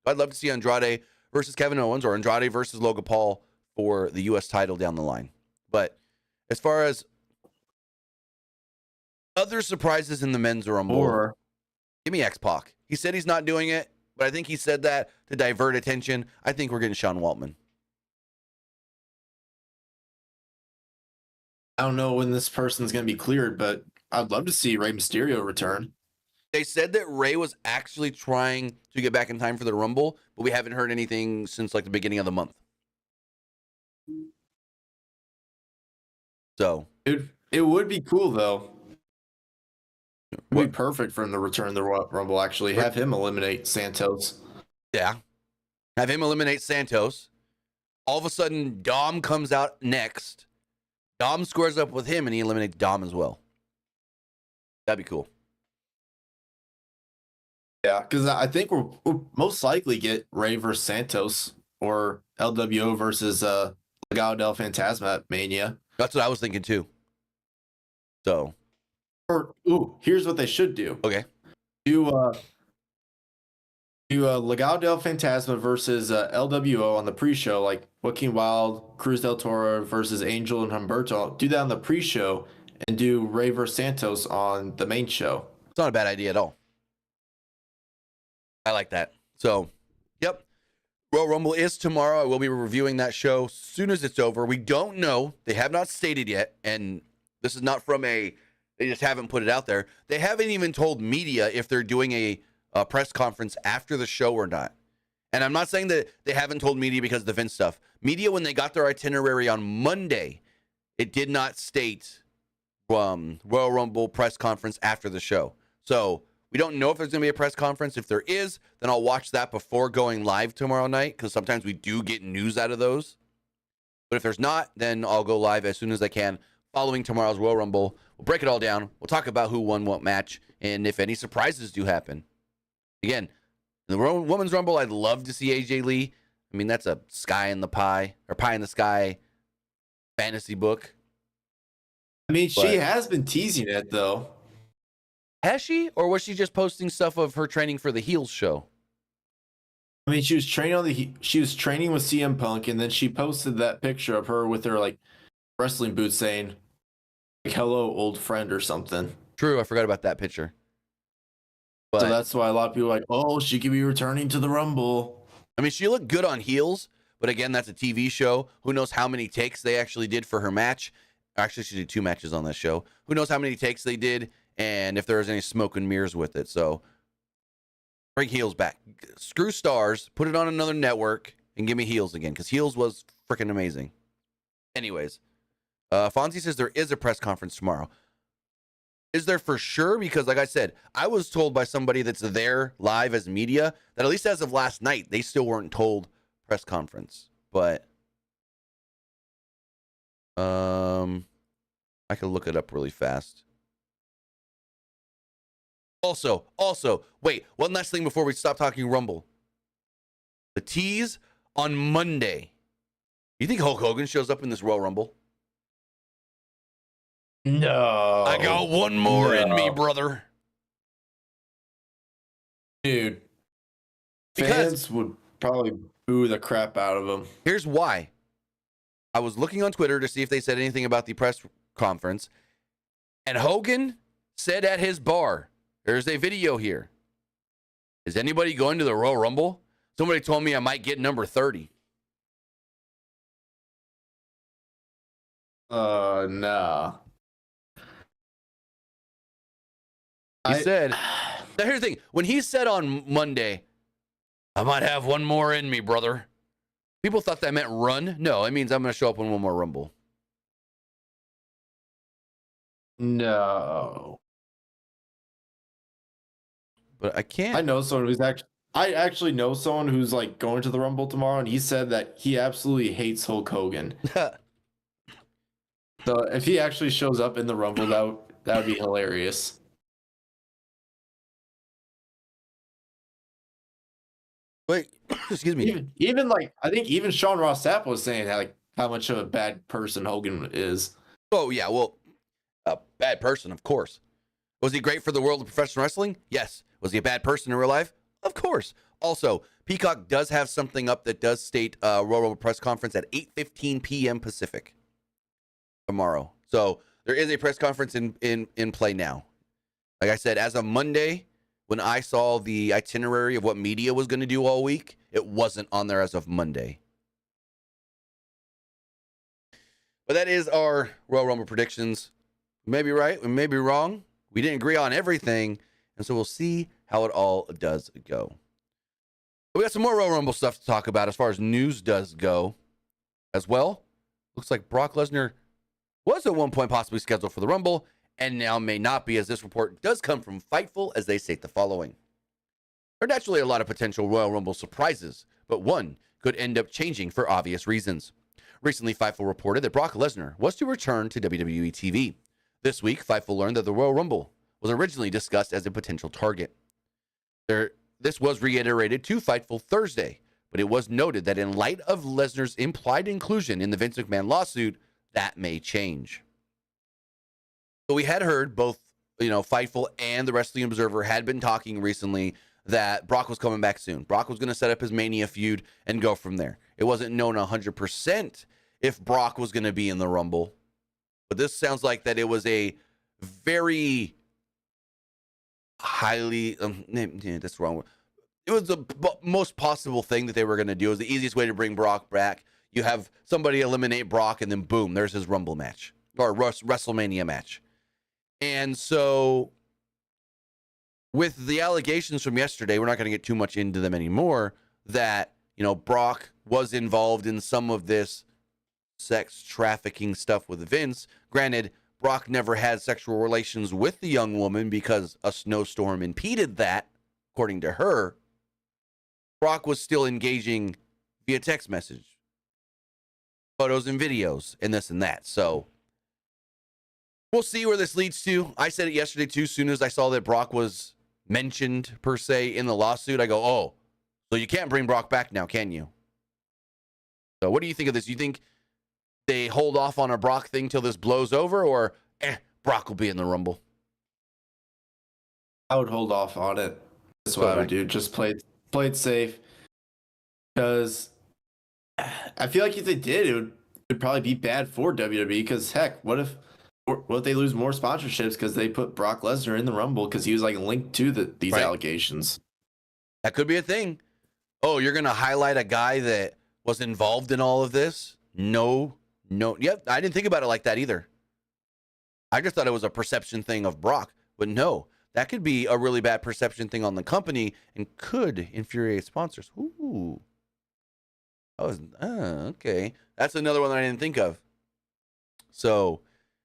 I'd love to see Andrade versus Kevin Owens or Andrade versus Logan Paul for the U.S. title down the line. But as far as other surprises in the men's Rumble, give me X-Pac. He said he's not doing it, but I think he said that to divert attention. I think we're getting Sean Waltman. I don't know when this person's going to be cleared, but I'd love to see Rey Mysterio return. They said that Rey was actually trying to get back in time for the Rumble, but we haven't heard anything since like the beginning of the month. So it would be cool though. It would be perfect for him to return the Rumble. Actually, have him eliminate Santos. Yeah, have him eliminate Santos. All of a sudden, Dom comes out next. Dom squares up with him, and he eliminates Dom as well. That'd be cool. Yeah, because I think we'll most likely get Rey versus Santos or LWO versus Legado del Fantasma at Mania. That's what I was thinking too. So, or here's what they should do. Okay, do Legado del Fantasma versus LWO on the pre-show, like Joaquin Wilde, Cruz del Toro versus Angel and Humberto. Do that on the pre-show and do Rey versus Santos on the main show. It's not a bad idea at all. I like that. So, yep. Royal Rumble is tomorrow. I will be reviewing that show as soon as it's over. We don't know. They have not stated yet. And this is not from they just haven't put it out there. They haven't even told media if they're doing a press conference after the show or not. And I'm not saying that they haven't told media because of the Vince stuff. Media, when they got their itinerary on Monday, it did not state Royal Rumble press conference after the show. So we don't know if there's going to be a press conference. If there is, then I'll watch that before going live tomorrow night, because sometimes we do get news out of those. But if there's not, then I'll go live as soon as I can following tomorrow's Royal Rumble. We'll break it all down. We'll talk about who won what match and if any surprises do happen. Again, in the Women's Rumble, I'd love to see AJ Lee. I mean, that's a pie in the sky fantasy book. I mean, she has been teasing it, though. Has she? Or was she just posting stuff of her training for the Heels show? I mean, she was training with CM Punk, and then she posted that picture of her with her like wrestling boots saying, like, "Hello, old friend" or something. True, I forgot about that picture. But, so that's why a lot of people are like, "Oh, she could be returning to the Rumble." I mean, she looked good on Heels, but again, that's a TV show. Who knows how many takes they actually did for her match? Actually, she did 2 matches on that show. Who knows how many takes they did? And if there was any smoke and mirrors with it. So bring Heels back. Screw Stars, put it on another network, and give me Heels again, because Heels was freaking amazing. Anyways, Fonzie says there is a press conference tomorrow. Is there for sure? Because like I said, I was told by somebody that's there live as media that at least as of last night, they still weren't told press conference. But I could look it up really fast. Also, wait, one last thing before we stop talking Rumble. The tease on Monday. You think Hulk Hogan shows up in this Royal Rumble? No. I got one more in me, brother. Dude. Fans would probably boo the crap out of him. Here's why. I was looking on Twitter to see if they said anything about the press conference, and Hogan said at his bar, there's a video here. Is anybody going to the Royal Rumble? Somebody told me I might get number 30. Nah. He said, now here's the thing. When he said on Monday, I might have one more in me, brother. People thought that meant run. No, it means I'm going to show up in one more Rumble. No. But I can't. I know someone who's I actually know someone who's like going to the Rumble tomorrow, and he said that he absolutely hates Hulk Hogan. So if he actually shows up in the Rumble, that would be hilarious. Wait, excuse me. Even like I think even Sean Ross Sapp was saying how much of a bad person Hogan is. Oh yeah, well, a bad person, of course. Was he great for the world of professional wrestling? Yes. Was he a bad person in real life? Of course. Also, Peacock does have something up that does state Royal Rumble press conference at 8:15 p.m. Pacific tomorrow. So there is a press conference in play now. Like I said, as of Monday, when I saw the itinerary of what media was going to do all week, it wasn't on there as of Monday. But that is our Royal Rumble predictions. We may be right, we may be wrong. We didn't agree on everything, and so we'll see how it all does go. We got some more Royal Rumble stuff to talk about as far as news does go as well. Looks like Brock Lesnar was at one point possibly scheduled for the Rumble, and now may not be, as this report does come from Fightful, as they state the following. There are naturally a lot of potential Royal Rumble surprises, but one could end up changing for obvious reasons. Recently, Fightful reported that Brock Lesnar was to return to WWE TV. This week, Fightful learned that the Royal Rumble was originally discussed as a potential target. This was reiterated to Fightful Thursday, but it was noted that in light of Lesnar's implied inclusion in the Vince McMahon lawsuit, that may change. So we had heard both, Fightful and the Wrestling Observer had been talking recently that Brock was coming back soon. Brock was going to set up his Mania feud and go from there. It wasn't known 100% if Brock was going to be in the Rumble, but this sounds like that it was a very highly, that's wrong. It was the most possible thing that they were going to do. It was the easiest way to bring Brock back. You have somebody eliminate Brock, and then boom, there's his Rumble match or WrestleMania match. And so with the allegations from yesterday, we're not going to get too much into them anymore, that, Brock was involved in some of this sex trafficking stuff with Vince. Granted, Brock never had sexual relations with the young woman because a snowstorm impeded that, according to her. Brock was still engaging via text message, photos and videos, and this and that. So we'll see where this leads to. I said it yesterday too. As soon as I saw that Brock was mentioned per se in the lawsuit, I go, oh, so you can't bring Brock back now, can you? So what do you think of this? You think they hold off on a Brock thing till this blows over, or Brock will be in the Rumble? I would hold off on it. That's what I would do. Just play it safe. Because I feel like if they did, it would probably be bad for WWE. Because heck, what if they lose more sponsorships because they put Brock Lesnar in the Rumble because he was like linked to these allegations? That could be a thing. Oh, you're going to highlight a guy that was involved in all of this? No. Yep, I didn't think about it like that either. I just thought it was a perception thing of Brock. But no, that could be a really bad perception thing on the company and could infuriate sponsors. Ooh. Okay. That's another one that I didn't think of. So,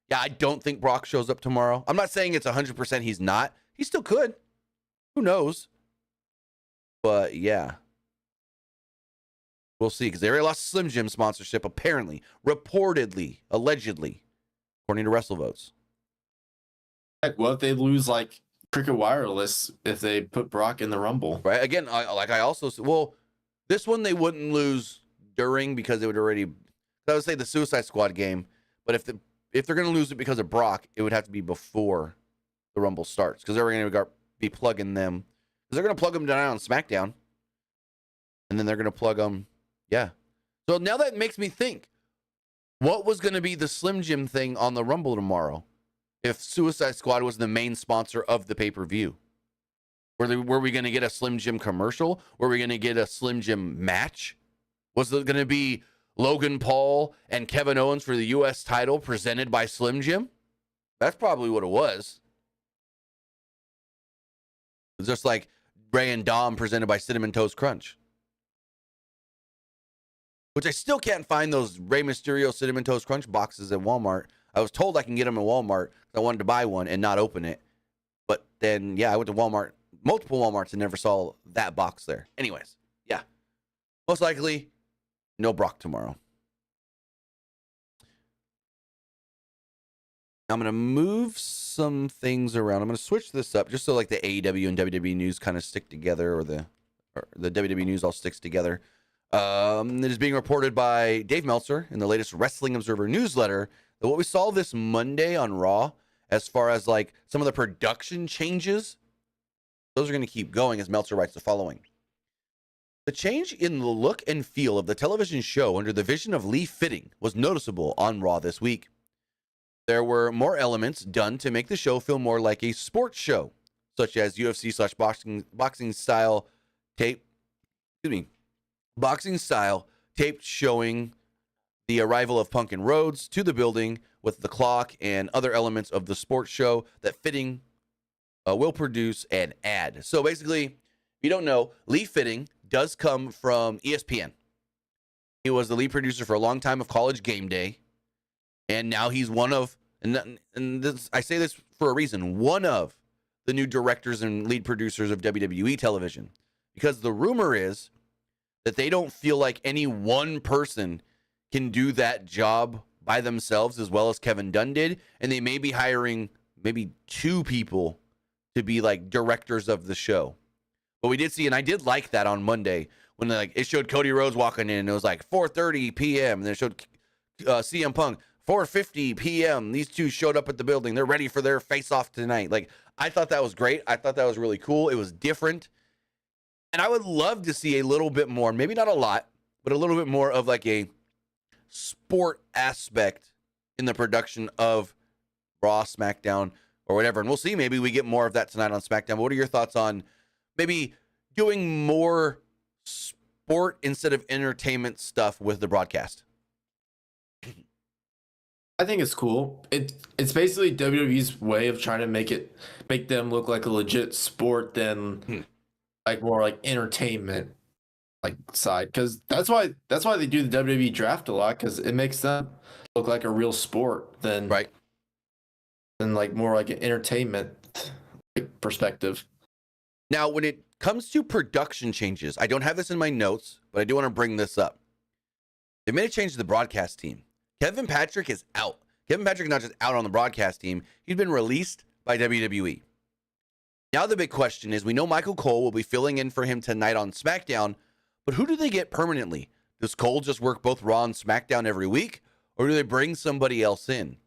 yeah, I don't think Brock shows up tomorrow. I'm not saying it's 100% he's not. He still could. Who knows? But, yeah. We'll see, because they already lost Slim Jim sponsorship, apparently, reportedly, allegedly, according to WrestleVotes. Heck, what if they lose, like, Cricket Wireless if they put Brock in the Rumble? Right? Again, I also said, well, this one they wouldn't lose during because it would already, I would say the Suicide Squad game, but if they're going to lose it because of Brock, it would have to be before the Rumble starts, because they're going to be plugging them, because they're going to plug them down on SmackDown, and then they're going to plug them. Yeah. So now that makes me think, what was going to be the Slim Jim thing on the Rumble tomorrow if Suicide Squad was the main sponsor of the pay-per-view? Were we going to get a Slim Jim commercial? Were we going to get a Slim Jim match? Was it going to be Logan Paul and Kevin Owens for the U.S. title presented by Slim Jim? That's probably what it was. It's just like Ray and Dom presented by Cinnamon Toast Crunch. Which I still can't find those Rey Mysterio Cinnamon Toast Crunch boxes at Walmart. I was told I can get them at Walmart. I wanted to buy one and not open it. But then, yeah, I went to Walmart, multiple Walmarts, and never saw that box there. Anyways, yeah. Most likely, no Brock tomorrow. I'm going to move some things around. I'm going to switch this up just so like the AEW and WWE news kind of stick together, or the WWE news all sticks together. It is being reported by Dave Meltzer in the latest Wrestling Observer newsletter that what we saw this Monday on Raw, as far as like some of the production changes, those are going to keep going, as Meltzer writes the following. The change in the look and feel of the television show under the vision of Lee Fitting was noticeable on Raw this week. There were more elements done to make the show feel more like a sports show, such as UFC slash boxing style tape. Excuse me, boxing style tape showing the arrival of Punk and Rhodes to the building with the clock and other elements of the sports show that fitting will produce an ad. So basically, if you don't know, Lee Fitting does come from ESPN. He was the lead producer for a long time of College Game Day, and now he's one of, and this, I say this for a reason, one of the new directors and lead producers of WWE television, because the rumor is that they don't feel like any one person can do that job by themselves as well as Kevin Dunn did, and they may be hiring maybe 2 people to be like directors of the show. But we did see, and I did like that on Monday when it showed Cody Rhodes walking in, and it was like 4:30 p.m. and then it showed CM Punk 4:50 p.m. These 2 showed up at the building. They're ready for their face-off tonight. Like, I thought that was great. I thought that was really cool. It was different. And I would love to see a little bit more, maybe not a lot, but a little bit more of like a sport aspect in the production of Raw, SmackDown, or whatever. And we'll see. Maybe we get more of that tonight on SmackDown. But what are your thoughts on maybe doing more sport instead of entertainment stuff with the broadcast? I think it's cool. It's basically WWE's way of trying to make them look like a legit sport than like more like entertainment like side, because that's why they do the WWE draft a lot, because it makes them look like a real sport than like more like an entertainment perspective. Now, when it comes to production changes, I don't have this in my notes, but I do want to bring this up. They made a change to the broadcast team. Kevin Patrick is out. Kevin Patrick is not just out on the broadcast team. He's been released by WWE. Now the big question is, we know Michael Cole will be filling in for him tonight on SmackDown, but who do they get permanently? Does Cole just work both Raw and SmackDown every week, or do they bring somebody else in?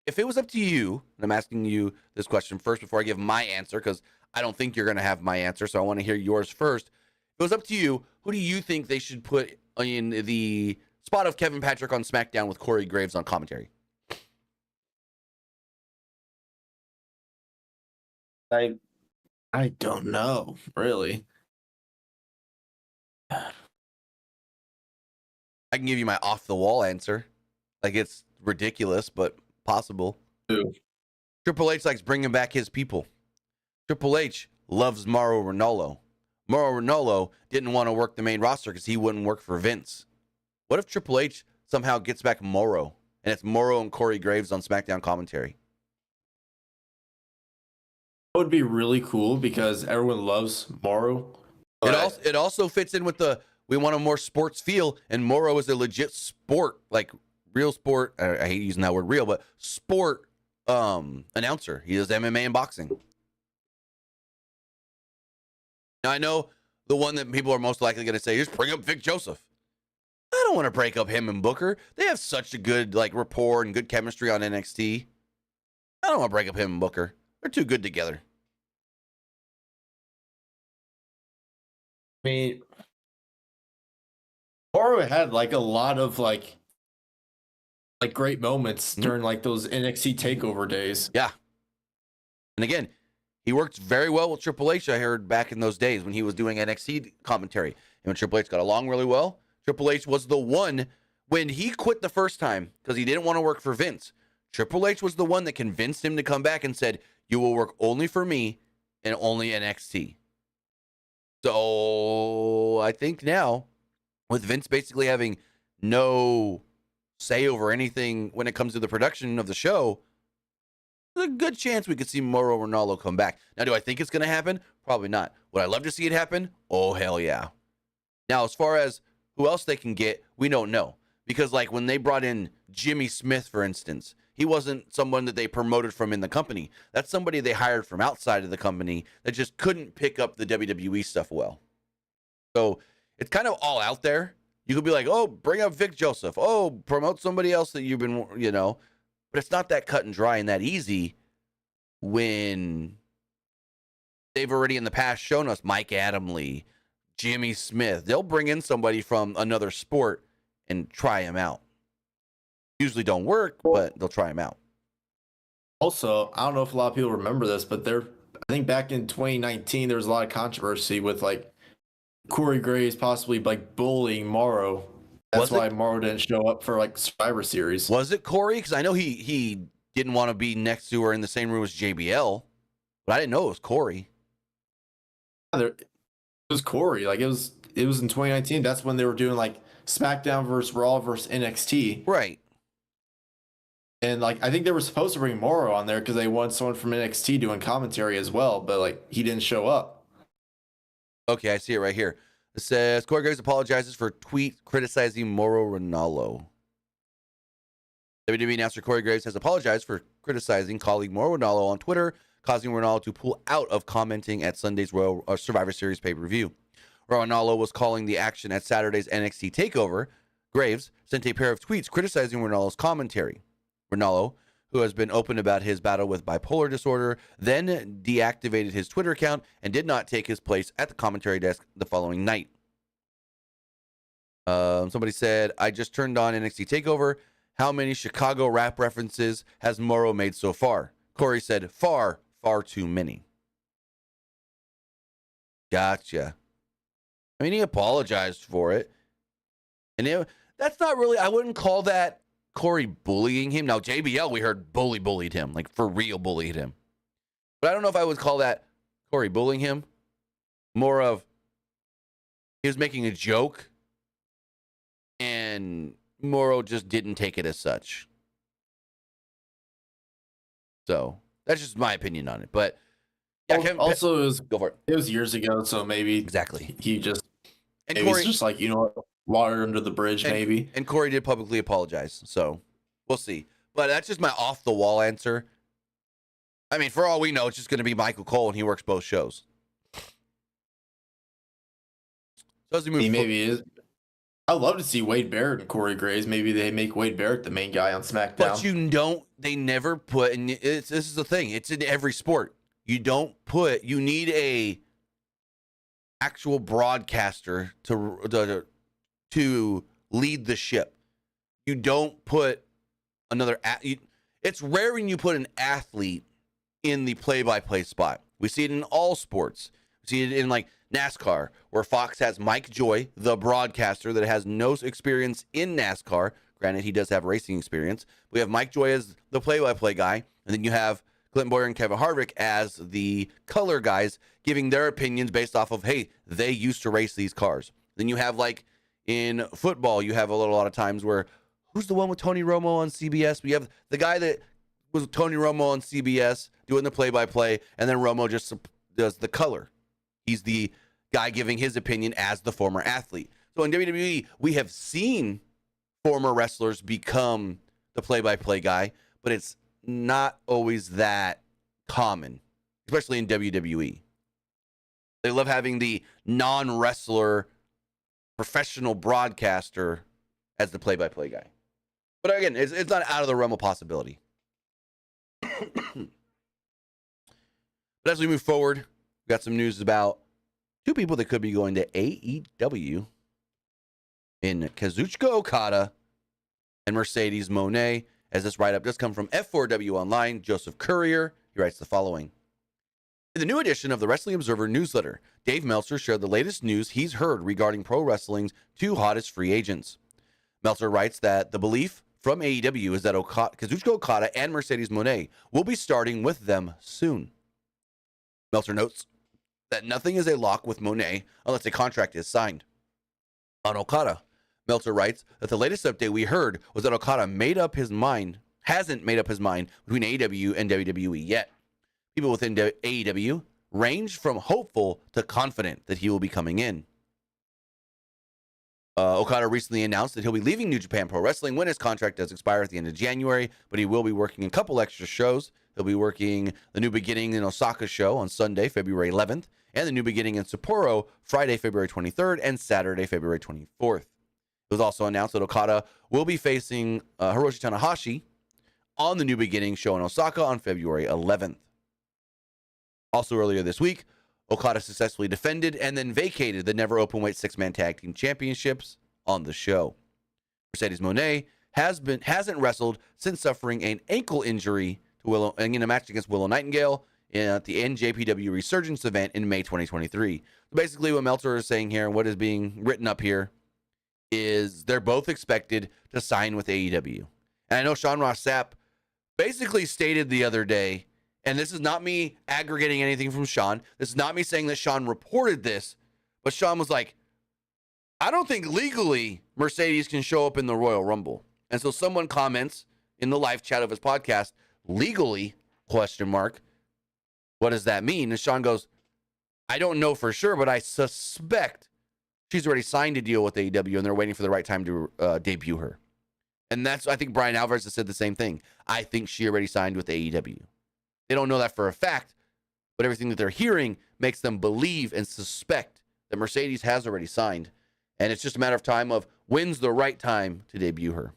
If it was up to you, and I'm asking you this question first before I give my answer, because I don't think you're going to have my answer, so I want to hear yours first. If it was up to you, who do you think they should put in the spot of Kevin Patrick on SmackDown with Corey Graves on commentary? I don't know, really. I can give you my off-the-wall answer. Like, it's ridiculous, but possible. Ooh. Triple H likes bringing back his people. Triple H loves Mauro Ranallo. Mauro Ranallo didn't want to work the main roster because he wouldn't work for Vince. What if Triple H somehow gets back Mauro, and it's Mauro and Corey Graves on SmackDown commentary? That would be really cool because everyone loves Mauro. It also fits in with we want a more sports feel, and Mauro is a legit sport, like real sport. I hate using that word real, but sport announcer. He does MMA and boxing. Now, I know the one that people are most likely going to say, just bring up Vic Joseph. I don't want to break up him and Booker. They have such a good rapport and good chemistry on NXT. I don't want to break up him and Booker. They're too good together. I mean, Mauro had a lot of great moments during those NXT takeover days. Yeah. And again, he worked very well with Triple H, I heard, back in those days when he was doing NXT commentary. And when Triple H got along really well, Triple H was the one, when he quit the first time because he didn't want to work for Vince, Triple H was the one that convinced him to come back and said, you will work only for me and only NXT. So I think now, with Vince basically having no say over anything when it comes to the production of the show, there's a good chance we could see Mauro Ranallo come back. Now, do I think it's going to happen? Probably not. Would I love to see it happen? Oh, hell yeah. Now, as far as who else they can get, we don't know. Because, when they brought in Jimmy Smith, for instance, he wasn't someone that they promoted from in the company. That's somebody they hired from outside of the company that just couldn't pick up the WWE stuff well. So it's kind of all out there. You could be like, oh, bring up Vic Joseph. Oh, promote somebody else that you've been, But it's not that cut and dry and that easy when they've already in the past shown us Mike Adamle, Jimmy Smith. They'll bring in somebody from another sport and try him out. Usually don't work, but they'll try him out. Also, I don't know if a lot of people remember this, but I think back in 2019, there was a lot of controversy with like Corey Graves possibly like bullying Morrow. That's why Morrow didn't show up for like Survivor Series. Was it Corey? Because I know he didn't want to be next to or in the same room as JBL, but I didn't know it was Corey. It was Corey. Like it was in 2019. That's when they were doing like SmackDown versus Raw versus NXT. Right. And like I think they were supposed to bring Morrow on there because they wanted someone from NXT doing commentary as well, but like he didn't show up. Okay, I see it right here. It says Corey Graves apologizes for tweet criticizing Mauro Ranallo. WWE announcer Corey Graves has apologized for criticizing colleague Mauro Ranallo on Twitter, causing Ranallo to pull out of commenting at Sunday's Royal Survivor Series pay-per-view. Ranallo was calling the action at Saturday's NXT TakeOver. Graves sent a pair of tweets criticizing Ranallo's commentary. Ranallo, who has been open about his battle with bipolar disorder, then deactivated his Twitter account and did not take his place at the commentary desk the following night. Somebody said, I just turned on NXT TakeOver. How many Chicago rap references has Mauro made so far? Corey said, far too many. Gotcha. I mean, he apologized for it. And that's not really, I wouldn't call that Corey bullying him. Now, JBL, we heard bullied him, like for real bullied him. But I don't know if I would call that Corey bullying him. More of he was making a joke and Mauro just didn't take it as such. So that's just my opinion on it. But yeah, also, go for it. It was years ago, so maybe exactly he just and Corey, he's just like, you know, water under the bridge, maybe. And Corey did publicly apologize, so we'll see. But that's just my off the wall answer. I mean, for all we know, it's just going to be Michael Cole, and he works both shows. So as we move, maybe is. I'd love to see Wade Barrett and Corey Graves. Maybe they make Wade Barrett the main guy on SmackDown. But you don't. They never put. And this is the thing. It's in every sport. You don't put. You need a actual broadcaster to lead the ship. You don't put another. It's rare when you put an athlete in the play-by-play spot. We see it in all sports. We see it in like NASCAR, where Fox has Mike Joy, the broadcaster that has no experience in NASCAR. Granted, he does have racing experience. We have Mike Joy as the play-by-play guy, and then you have Clinton Boyer and Kevin Harvick as the color guys giving their opinions based off of, hey, they used to race these cars. Then you have like in football, you have a lot of times where who's the one with Tony Romo on CBS? We have the guy that was Tony Romo on CBS doing the play-by-play, and then Romo just does the color. He's the guy giving his opinion as the former athlete. So in WWE, we have seen former wrestlers become the play-by-play guy, but it's not always that common, especially in WWE. They love having the non-wrestler professional broadcaster as the play-by-play guy. But again, it's not out of the realm of possibility. But as we move forward, we got some news about two people that could be going to AEW in Kazuchika Okada and Mercedes Moné. As this write-up does come from F4W Online, Joseph Courier. He writes the following. In the new edition of the Wrestling Observer newsletter, Dave Meltzer shared the latest news he's heard regarding pro wrestling's two hottest free agents. Meltzer writes that the belief from AEW is that Kazuchika Okada and Mercedes Moné will be starting with them soon. Meltzer notes that nothing is a lock with Moné unless a contract is signed. On Okada, Meltzer writes that the latest update we heard was that Okada hasn't made up his mind between AEW and WWE yet. People within AEW range from hopeful to confident that he will be coming in. Okada recently announced that he'll be leaving New Japan Pro Wrestling when his contract does expire at the end of January, but he will be working a couple extra shows. He'll be working the New Beginning in Osaka show on Sunday, February 11th, and the New Beginning in Sapporo, Friday, February 23rd, and Saturday, February 24th. It was also announced that Okada will be facing Hiroshi Tanahashi on the New Beginning show in Osaka on February 11th. Also earlier this week, Okada successfully defended and then vacated the never openweight six-man tag team championships on the show. Mercedes Moné hasn't wrestled since suffering an ankle injury in a match against Willow Nightingale at the NJPW Resurgence event in May 2023. Basically, what Meltzer is saying here and what is being written up here is they're both expected to sign with AEW. And I know Sean Ross Sapp basically stated the other day, and this is not me aggregating anything from Sean. This is not me saying that Sean reported this, but Sean was like, I don't think legally Mercedes can show up in the Royal Rumble. And so someone comments in the live chat of his podcast, legally, ? What does that mean? And Sean goes, I don't know for sure, but I suspect she's already signed a deal with AEW and they're waiting for the right time to debut her. And I think Brian Alvarez has said the same thing. I think she already signed with AEW. They don't know that for a fact, but everything that they're hearing makes them believe and suspect that Mercedes has already signed. And it's just a matter of time of when's the right time to debut her.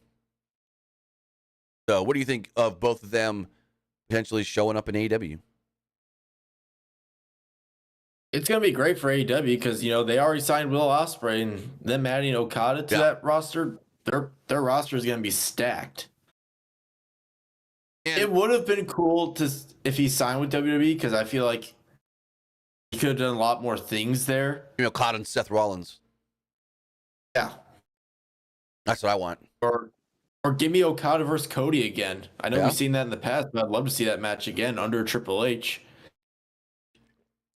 So what do you think of both of them potentially showing up in AEW? It's going to be great for AEW because, they already signed Will Ospreay, and them adding Okada to that roster, their roster is going to be stacked. And it would have been cool if he signed with WWE because I feel like he could have done a lot more things there. Okada and Seth Rollins. Yeah. That's what I want. Or give me Okada versus Cody again. I know we've seen that in the past, but I'd love to see that match again under Triple H.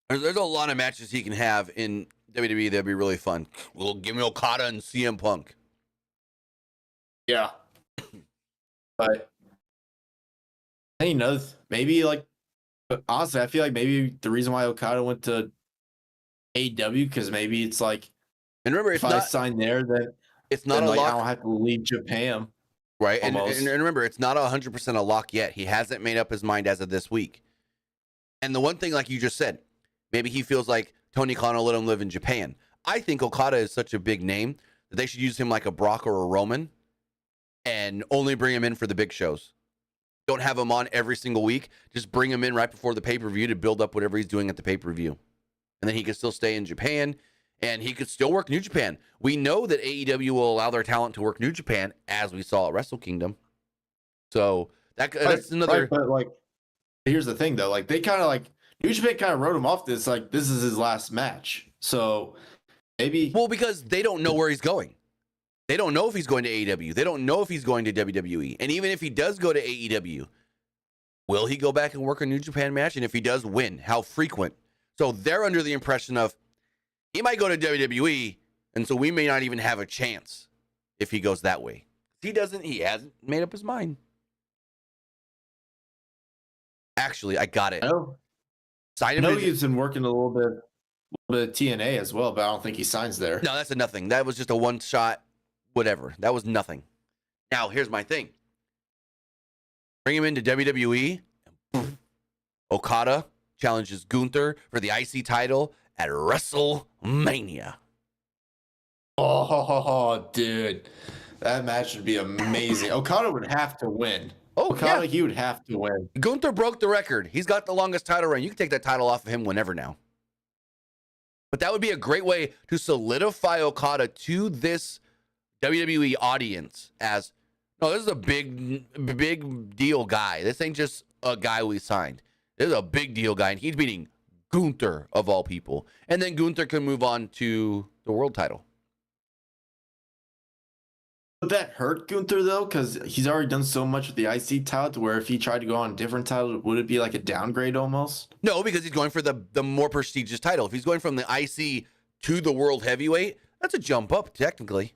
There's a lot of matches he can have in WWE that'd be really fun. Well, give me Okada and CM Punk. Yeah. But maybe honestly, I feel like maybe the reason why Okada went to AEW because maybe it's like, and remember, if I sign there, then it's not a lock. I don't have to leave Japan. Right. And remember, it's not 100% a lock yet. He hasn't made up his mind as of this week. And the one thing, like you just said, maybe he feels like Tony Khan will let him live in Japan. I think Okada is such a big name that they should use him like a Brock or a Roman and only bring him in for the big shows. Don't have him on every single week. Just bring him in right before the pay-per-view to build up whatever he's doing at the pay-per-view. And then he can still stay in Japan and he could still work New Japan. We know that AEW will allow their talent to work New Japan, as we saw at Wrestle Kingdom. So that's another. Right, but here's the thing though. They kind of New Japan kind of wrote him off this. This is his last match. So maybe. Well, because they don't know where he's going. They don't know if he's going to AEW. They don't know if he's going to WWE. And even if he does go to AEW, will he go back and work a New Japan match? And if he does, when? How frequent? So they're under the impression of he might go to WWE, and so we may not even have a chance if he goes that way. He hasn't made up his mind. Actually, I got it. I know he's been working a little bit of TNA as well, but I don't think he signs there. No, that's a nothing. That was just a one-shot whatever. That was nothing. Now, here's my thing. Bring him into WWE. Okada challenges Gunther for the IC title at WrestleMania. Oh, dude. That match would be amazing. Okada would have to win. He would have to win. Gunther broke the record. He's got the longest title reign. You can take that title off of him whenever now. But that would be a great way to solidify Okada to this WWE audience as, no, this is a big deal guy. This ain't just a guy we signed. This is a big deal guy, and he's beating Gunther of all people. And then Gunther can move on to the world title. Would that hurt Gunther, though? Because he's already done so much with the IC title to where if he tried to go on a different title, would it be like a downgrade almost? No, because he's going for the more prestigious title. If he's going from the IC to the world heavyweight, that's a jump up, technically.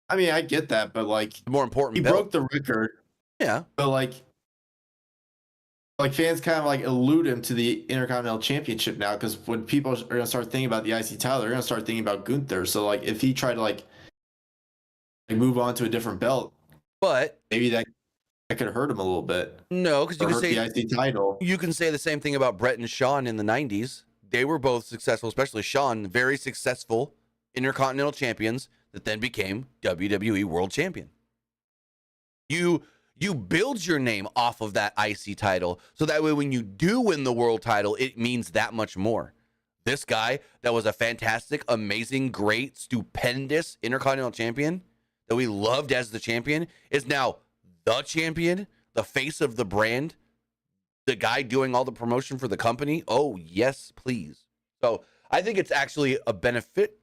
I mean, I get that, but the more important he broke the record. Yeah. But fans kind of allude him to the Intercontinental Championship now because when people are going to start thinking about the IC title, they're going to start thinking about Gunther. So if he tried to move on to a different belt, but maybe that could hurt him a little bit. No, because you can say the IC title. You can say the same thing about Brett and Shawn in the 90s. They were both successful, especially Shawn, very successful Intercontinental champions that then became WWE World Champion. You build your name off of that IC title, so that way when you do win the world title, it means that much more. This guy that was a fantastic, amazing, great, stupendous Intercontinental champion that we loved as the champion is now the champion, the face of the brand, the guy doing all the promotion for the company? Oh, yes, please. So I think it's actually a benefit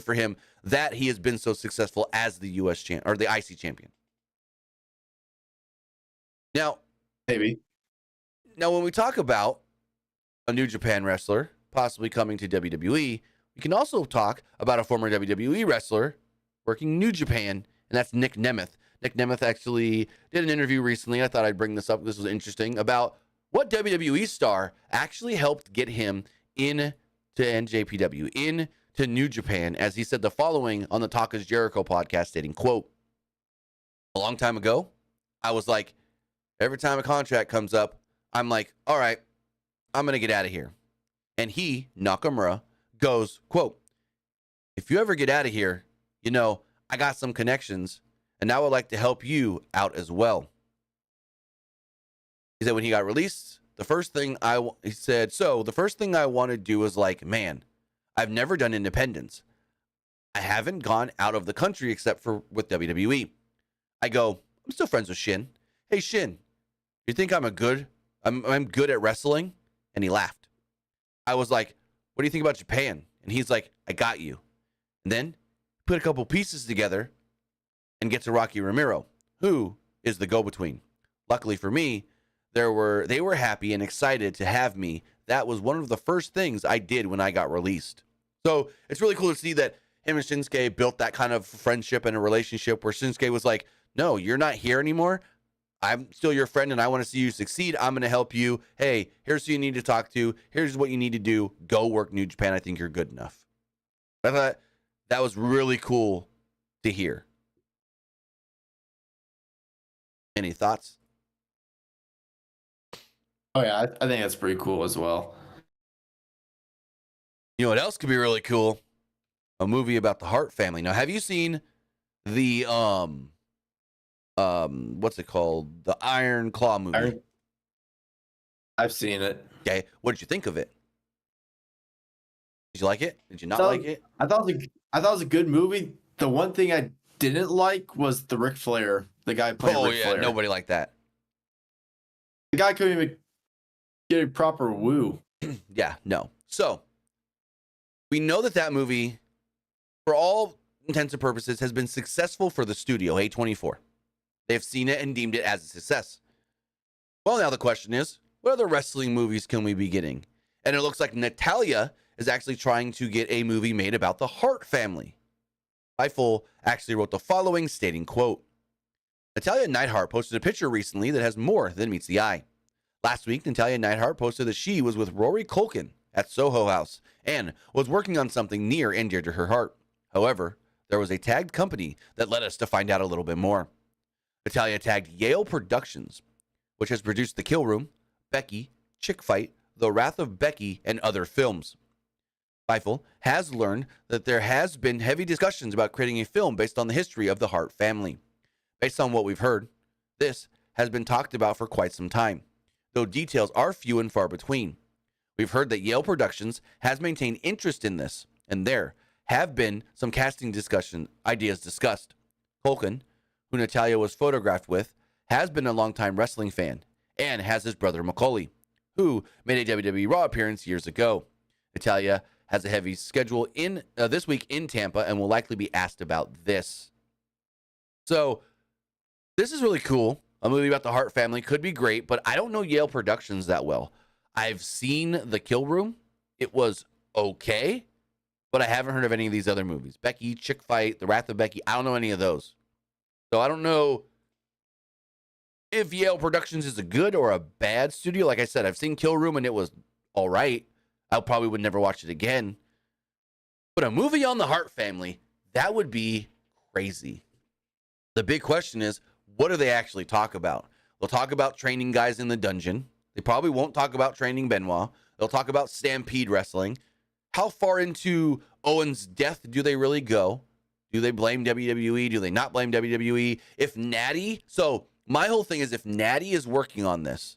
for him that he has been so successful as the US champ or the IC champion. Now, Maybe. when we talk about a New Japan wrestler possibly coming to WWE, we can also talk about a former WWE wrestler working New Japan, and that's Nick Nemeth. Nick Nemeth actually did an interview recently. I thought I'd bring this up. This was interesting about what WWE star actually helped get him into NJPW, into New Japan, as he said the following on the Talk is Jericho podcast, stating, quote, a long time ago, I was like, every time a contract comes up, I'm like, all right, I'm going to get out of here. And he, Nakamura, goes, quote, if you ever get out of here, you know, I got some connections, and I would like to help you out as well. He said when he got released, the first thing I want to do was like, man, I've never done independence. I haven't gone out of the country except for with WWE. I go, I'm still friends with Shin. Hey, Shin, you think I'm good at wrestling? And he laughed. I was like, what do you think about Japan? And he's like, I got you. And then put a couple pieces together and get to Rocky Romero, who is the go-between. Luckily for me, they were happy and excited to have me. That was one of the first things I did when I got released. So it's really cool to see that him and Shinsuke built that kind of friendship and a relationship where Shinsuke was like, no, you're not here anymore. I'm still your friend and I want to see you succeed. I'm going to help you. Hey, here's who you need to talk to. Here's what you need to do. Go work New Japan. I think you're good enough. I thought that was really cool to hear. Any thoughts? Oh, yeah. I think that's pretty cool as well. You know what else could be really cool? A movie about the Hart family. Now, have you seen the what's it called? The Iron Claw movie. I've seen it. Okay, what did you think of it? Did you like it? Did you not like it? I thought it was a good movie. The one thing I didn't like was the Ric Flair, the guy playing Ric Flair. Nobody liked that. The guy couldn't even get a proper woo. Yeah, no. So we know that movie, for all intents and purposes, has been successful for the studio, A24. They've seen it and deemed it as a success. Well, now the question is, what other wrestling movies can we be getting? And it looks like Natalya is actually trying to get a movie made about the Hart family. Fightful actually wrote the following, stating, quote, Natalya Neidhart posted a picture recently that has more than meets the eye. Last week, Natalya Neidhart posted that she was with Rory Culkin at Soho House and was working on something near and dear to her heart. However, there was a tagged company that led us to find out a little bit more. Natalya tagged Yale Productions, which has produced The Kill Room, Becky, Chick Fight, The Wrath of Becky, and other films. Fightful has learned that there has been heavy discussions about creating a film based on the history of the Hart family. Based on what we've heard, this has been talked about for quite some time, though details are few and far between. We've heard that Yale Productions has maintained interest in this, and there have been some casting ideas discussed. Culkin, who Natalya was photographed with, has been a longtime wrestling fan and has his brother Macaulay, who made a WWE Raw appearance years ago. Natalya has a heavy schedule in this week in Tampa and will likely be asked about this. So this is really cool. A movie about the Hart family could be great, but I don't know Yale Productions that well. I've seen The Kill Room. It was okay, but I haven't heard of any of these other movies. Becky, Chick Fight, The Wrath of Becky. I don't know any of those. So I don't know if Yale Productions is a good or a bad studio. Like I said, I've seen Kill Room and it was all right. I probably would never watch it again. But a movie on the Hart family, that would be crazy. The big question is, what do they actually talk about? They'll talk about training guys in the dungeon. They probably won't talk about training Benoit. They'll talk about Stampede Wrestling. How far into Owen's death do they really go? Do they blame WWE? Do they not blame WWE? If Natty, so my whole thing is if Natty is working on this,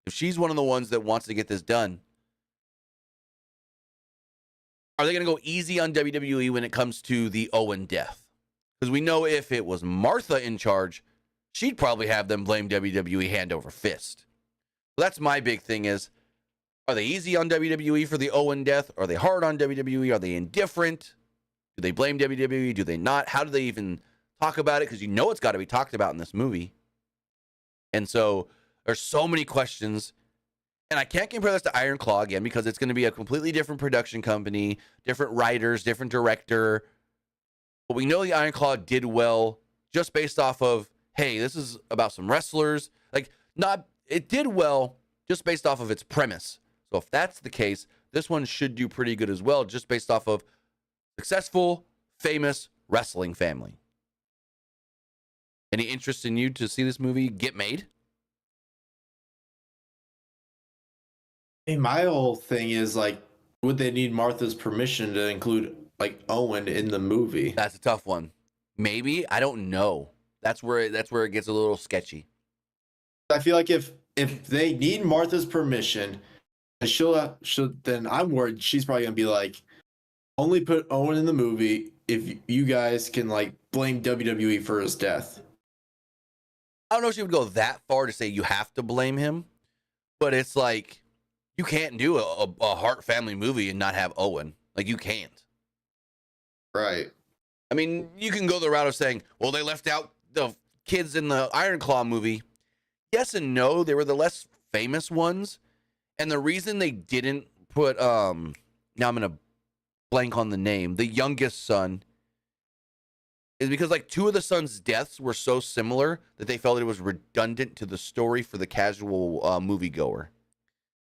if she's one of the ones that wants to get this done, are they going to go easy on WWE when it comes to the Owen death? Because we know if it was Martha in charge, she'd probably have them blame WWE hand over fist. that's my big thing is, are they easy on WWE for the Owen death? Are they hard on WWE? Are they indifferent? Do they blame WWE? Do they not? How do they even talk about it? Because it's got to be talked about in this movie. And so there's so many questions. And I can't compare this to Iron Claw again because it's going to be a completely different production company, different writers, different director. But we know the Iron Claw did well just based off of, hey, this is about some wrestlers. It did well just based off of its premise. So if that's the case, this one should do pretty good as well, just based off of successful, famous wrestling family. Any interest in you to see this movie get made? Hey, my whole thing is like, would they need Martha's permission to include like Owen in the movie? That's a tough one. Maybe. I don't know. That's where it gets a little sketchy. I feel like if they need Martha's permission, and she'll then I'm worried she's probably gonna be like, only put Owen in the movie if you guys can like blame WWE for his death. I don't know if she would go that far to say you have to blame him, but it's like you can't do a Hart family movie and not have Owen. Like, you can't. Right. I mean, you can go the route of saying, well, they left out the kids in the Iron Claw movie. Yes and no. They were the less famous ones. And the reason they didn't put, now I'm going to blank on the name, the youngest son, is because like two of the sons' deaths were so similar that they felt it was redundant to the story for the casual moviegoer.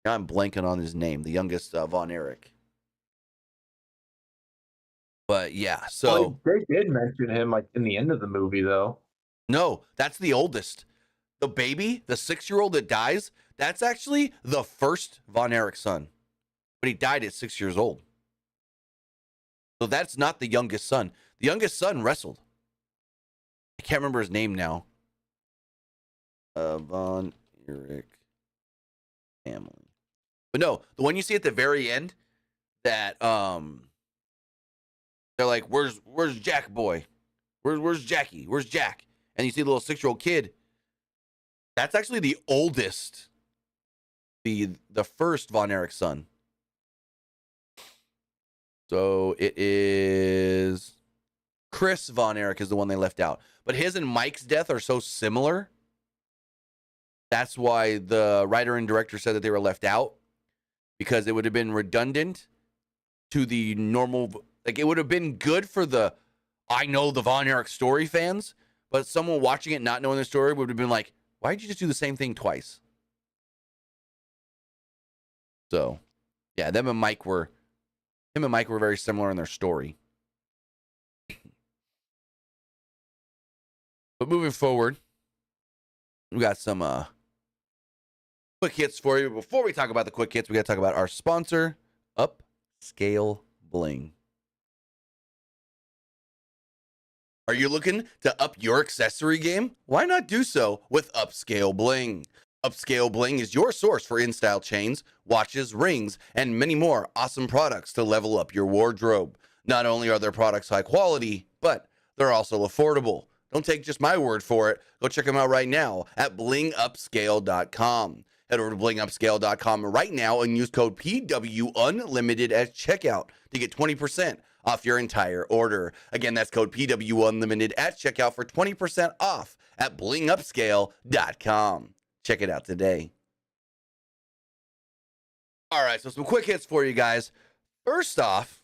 Now I'm blanking on his name, the youngest Von Erich. But yeah, so they did mention him like in the end of the movie, though. No, that's the oldest. The baby, the 6-year-old that dies, that's actually the first Von Erich son, but he died at 6 years old. So that's not the youngest son. The youngest son wrestled. I can't remember his name now. Von Erich family. But no, the one you see at the very end that they're like, where's Jack boy? Where's Jackie? Where's Jack? And you see the little 6-year-old kid. That's actually the oldest. The first Von Erich son. So it is Chris Von Erich is the one they left out. But his and Mike's death are so similar. That's why the writer and director said that they were left out, because it would have been redundant to the normal. Like, it would have been good for the I know the Von Erich story fans, but someone watching it not knowing the story would have been like, why did you just do the same thing twice? So, yeah, him and Mike were very similar in their story. But moving forward, we got some quick hits for you. Before we talk about the quick hits, we got to talk about our sponsor, Upscale Bling. Are you looking to up your accessory game? Why not do so with Upscale Bling? Upscale Bling is your source for in-style chains, watches, rings, and many more awesome products to level up your wardrobe. Not only are their products high quality, but they're also affordable. Don't take just my word for it. Go check them out right now at blingupscale.com. Head over to blingupscale.com right now and use code PWU Unlimited at checkout to get 20% off your entire order. Again, that's code PWU Unlimited at checkout for 20% off at blingupscale.com. Check it out today. All right, so some quick hits for you guys. First off,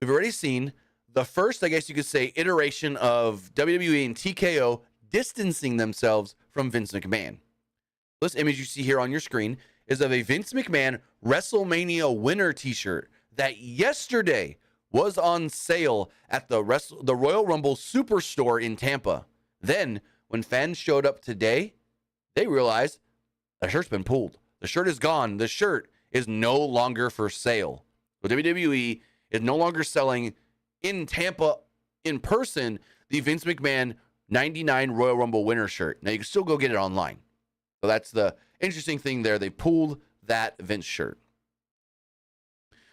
we've already seen the first, I guess you could say, iteration of WWE and TKO distancing themselves from Vince McMahon. This image you see here on your screen is of a Vince McMahon WrestleMania winner t-shirt that yesterday was on sale at the Royal Rumble Superstore in Tampa. Then, when fans showed up today, they realized the shirt's been pulled. The shirt is gone. The shirt is no longer for sale. So WWE is no longer selling in Tampa in person the Vince McMahon 99 Royal Rumble winner shirt. Now, you can still go get it online. So that's the interesting thing there. They pulled that Vince shirt.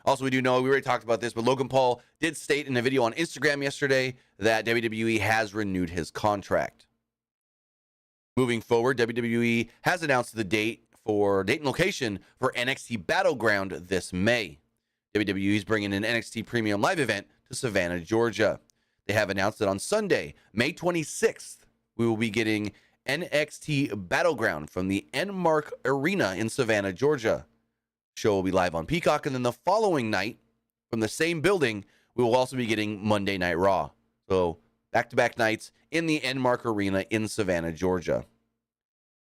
Also, we do know, we already talked about this, but Logan Paul did state in a video on Instagram yesterday that WWE has renewed his contract. Moving forward, WWE has announced the date for Dayton location for NXT Battleground this May. WWE is bringing an NXT Premium Live event to Savannah, Georgia. They have announced that on Sunday, May 26th, we will be getting NXT Battleground from the Enmark Arena in Savannah, Georgia. Show will be live on Peacock, and then the following night, from the same building, we will also be getting Monday Night Raw. So back-to-back nights in the Enmark Arena in Savannah, Georgia.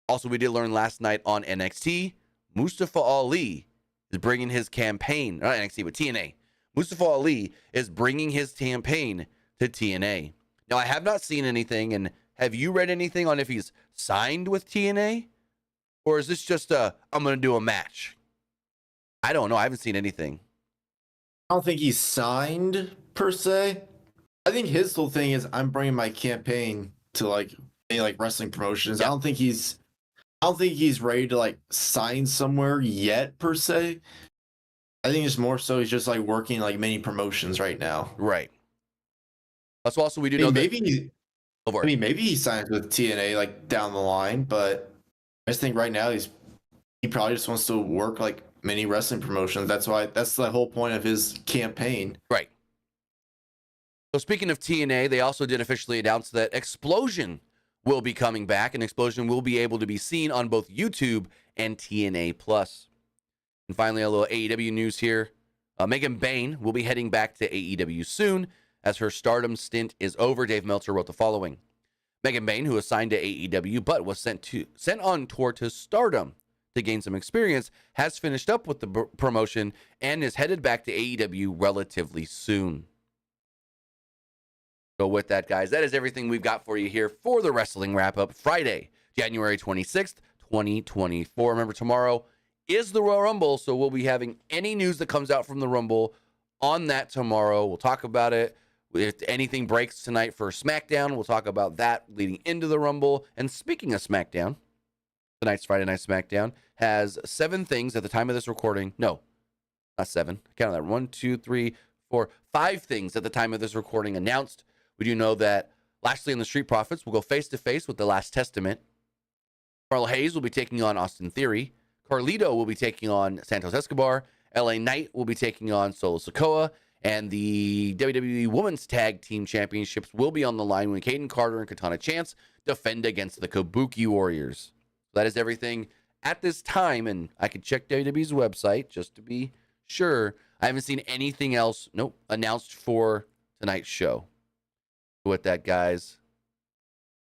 Also, we did learn last night on NXT, Mustafa Ali is bringing his campaign, not NXT, but TNA. Mustafa Ali is bringing his campaign to TNA. Now, I have not seen anything, and have you read anything on if he's signed with TNA? Or is this just I'm going to do a match? I don't know. I haven't seen anything. I don't think he's signed per se. I think his whole thing is I'm bringing my campaign to any wrestling promotions. Yeah. I don't think he's ready to sign somewhere yet per se. I think it's more so he's just working many promotions right now. Right. That's also we do know maybe maybe he signs with TNA down the line, but I just think right now he probably just wants to work many wrestling promotions. That's the whole point of his campaign. Right. So speaking of TNA, they also did officially announce that Explosion will be coming back, and Explosion will be able to be seen on both YouTube and TNA Plus. And finally, a little AEW news here. Megan Bayne will be heading back to AEW soon as her Stardom stint is over. Dave Meltzer wrote the following. Megan Bayne, who was signed to AEW but was sent on tour to Stardom to gain some experience, has finished up with the promotion and is headed back to AEW relatively soon. So with that, guys, that is everything we've got for you here for the Wrestling Wrap-Up, Friday, January 26th, 2024. Remember, tomorrow is the Royal Rumble, so we'll be having any news that comes out from the Rumble on that tomorrow. We'll talk about it. If anything breaks tonight for SmackDown, we'll talk about that leading into the Rumble. And speaking of SmackDown, tonight's Friday Night SmackDown has 7 things at the time of this recording. No, not 7. Count that. 1, 2, 3, 4, 5 things at the time of this recording announced. We do know that Lashley and the Street Profits will go face-to-face with the Last Testament. Carl Hayes will be taking on Austin Theory. Carlito will be taking on Santos Escobar. LA Knight will be taking on Solo Sikoa. And the WWE Women's Tag Team Championships will be on the line when Kaden Carter and Katana Chance defend against the Kabuki Warriors. That is everything at this time, and I could check WWE's website just to be sure. I haven't seen anything else, announced for tonight's show. With that, guys,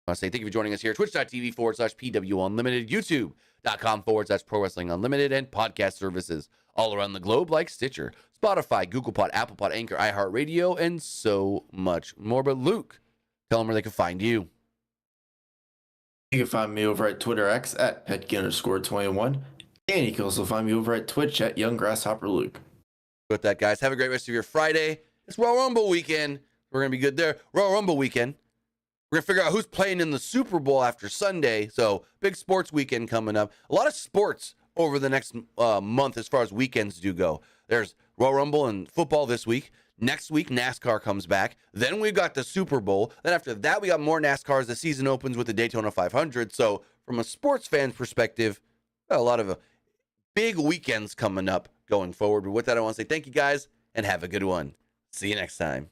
I want to say thank you for joining us here at twitch.tv/PWU Unlimited, youtube.com/Pro Wrestling Unlimited, and podcast services all around the globe like Stitcher, Spotify, Google Pod, Apple Pod, Anchor, iHeartRadio, and so much more. But Luke, tell them where they can find you. You can find me over at Twitter X at Petke_21, and you can also find me over at Twitch at YoungGrassHopperLuke. With that, guys, have a great rest of your Friday. It's Royal Rumble weekend. We're going to be good there. Royal Rumble weekend. We're going to figure out who's playing in the Super Bowl after Sunday. So, big sports weekend coming up. A lot of sports over the next month as far as weekends do go. There's Royal Rumble and football this week. Next week, NASCAR comes back. Then we've got the Super Bowl. Then after that, we got more NASCAR as the season opens with the Daytona 500. So, from a sports fan's perspective, a lot of big weekends coming up going forward. But with that, I want to say thank you guys and have a good one. See you next time.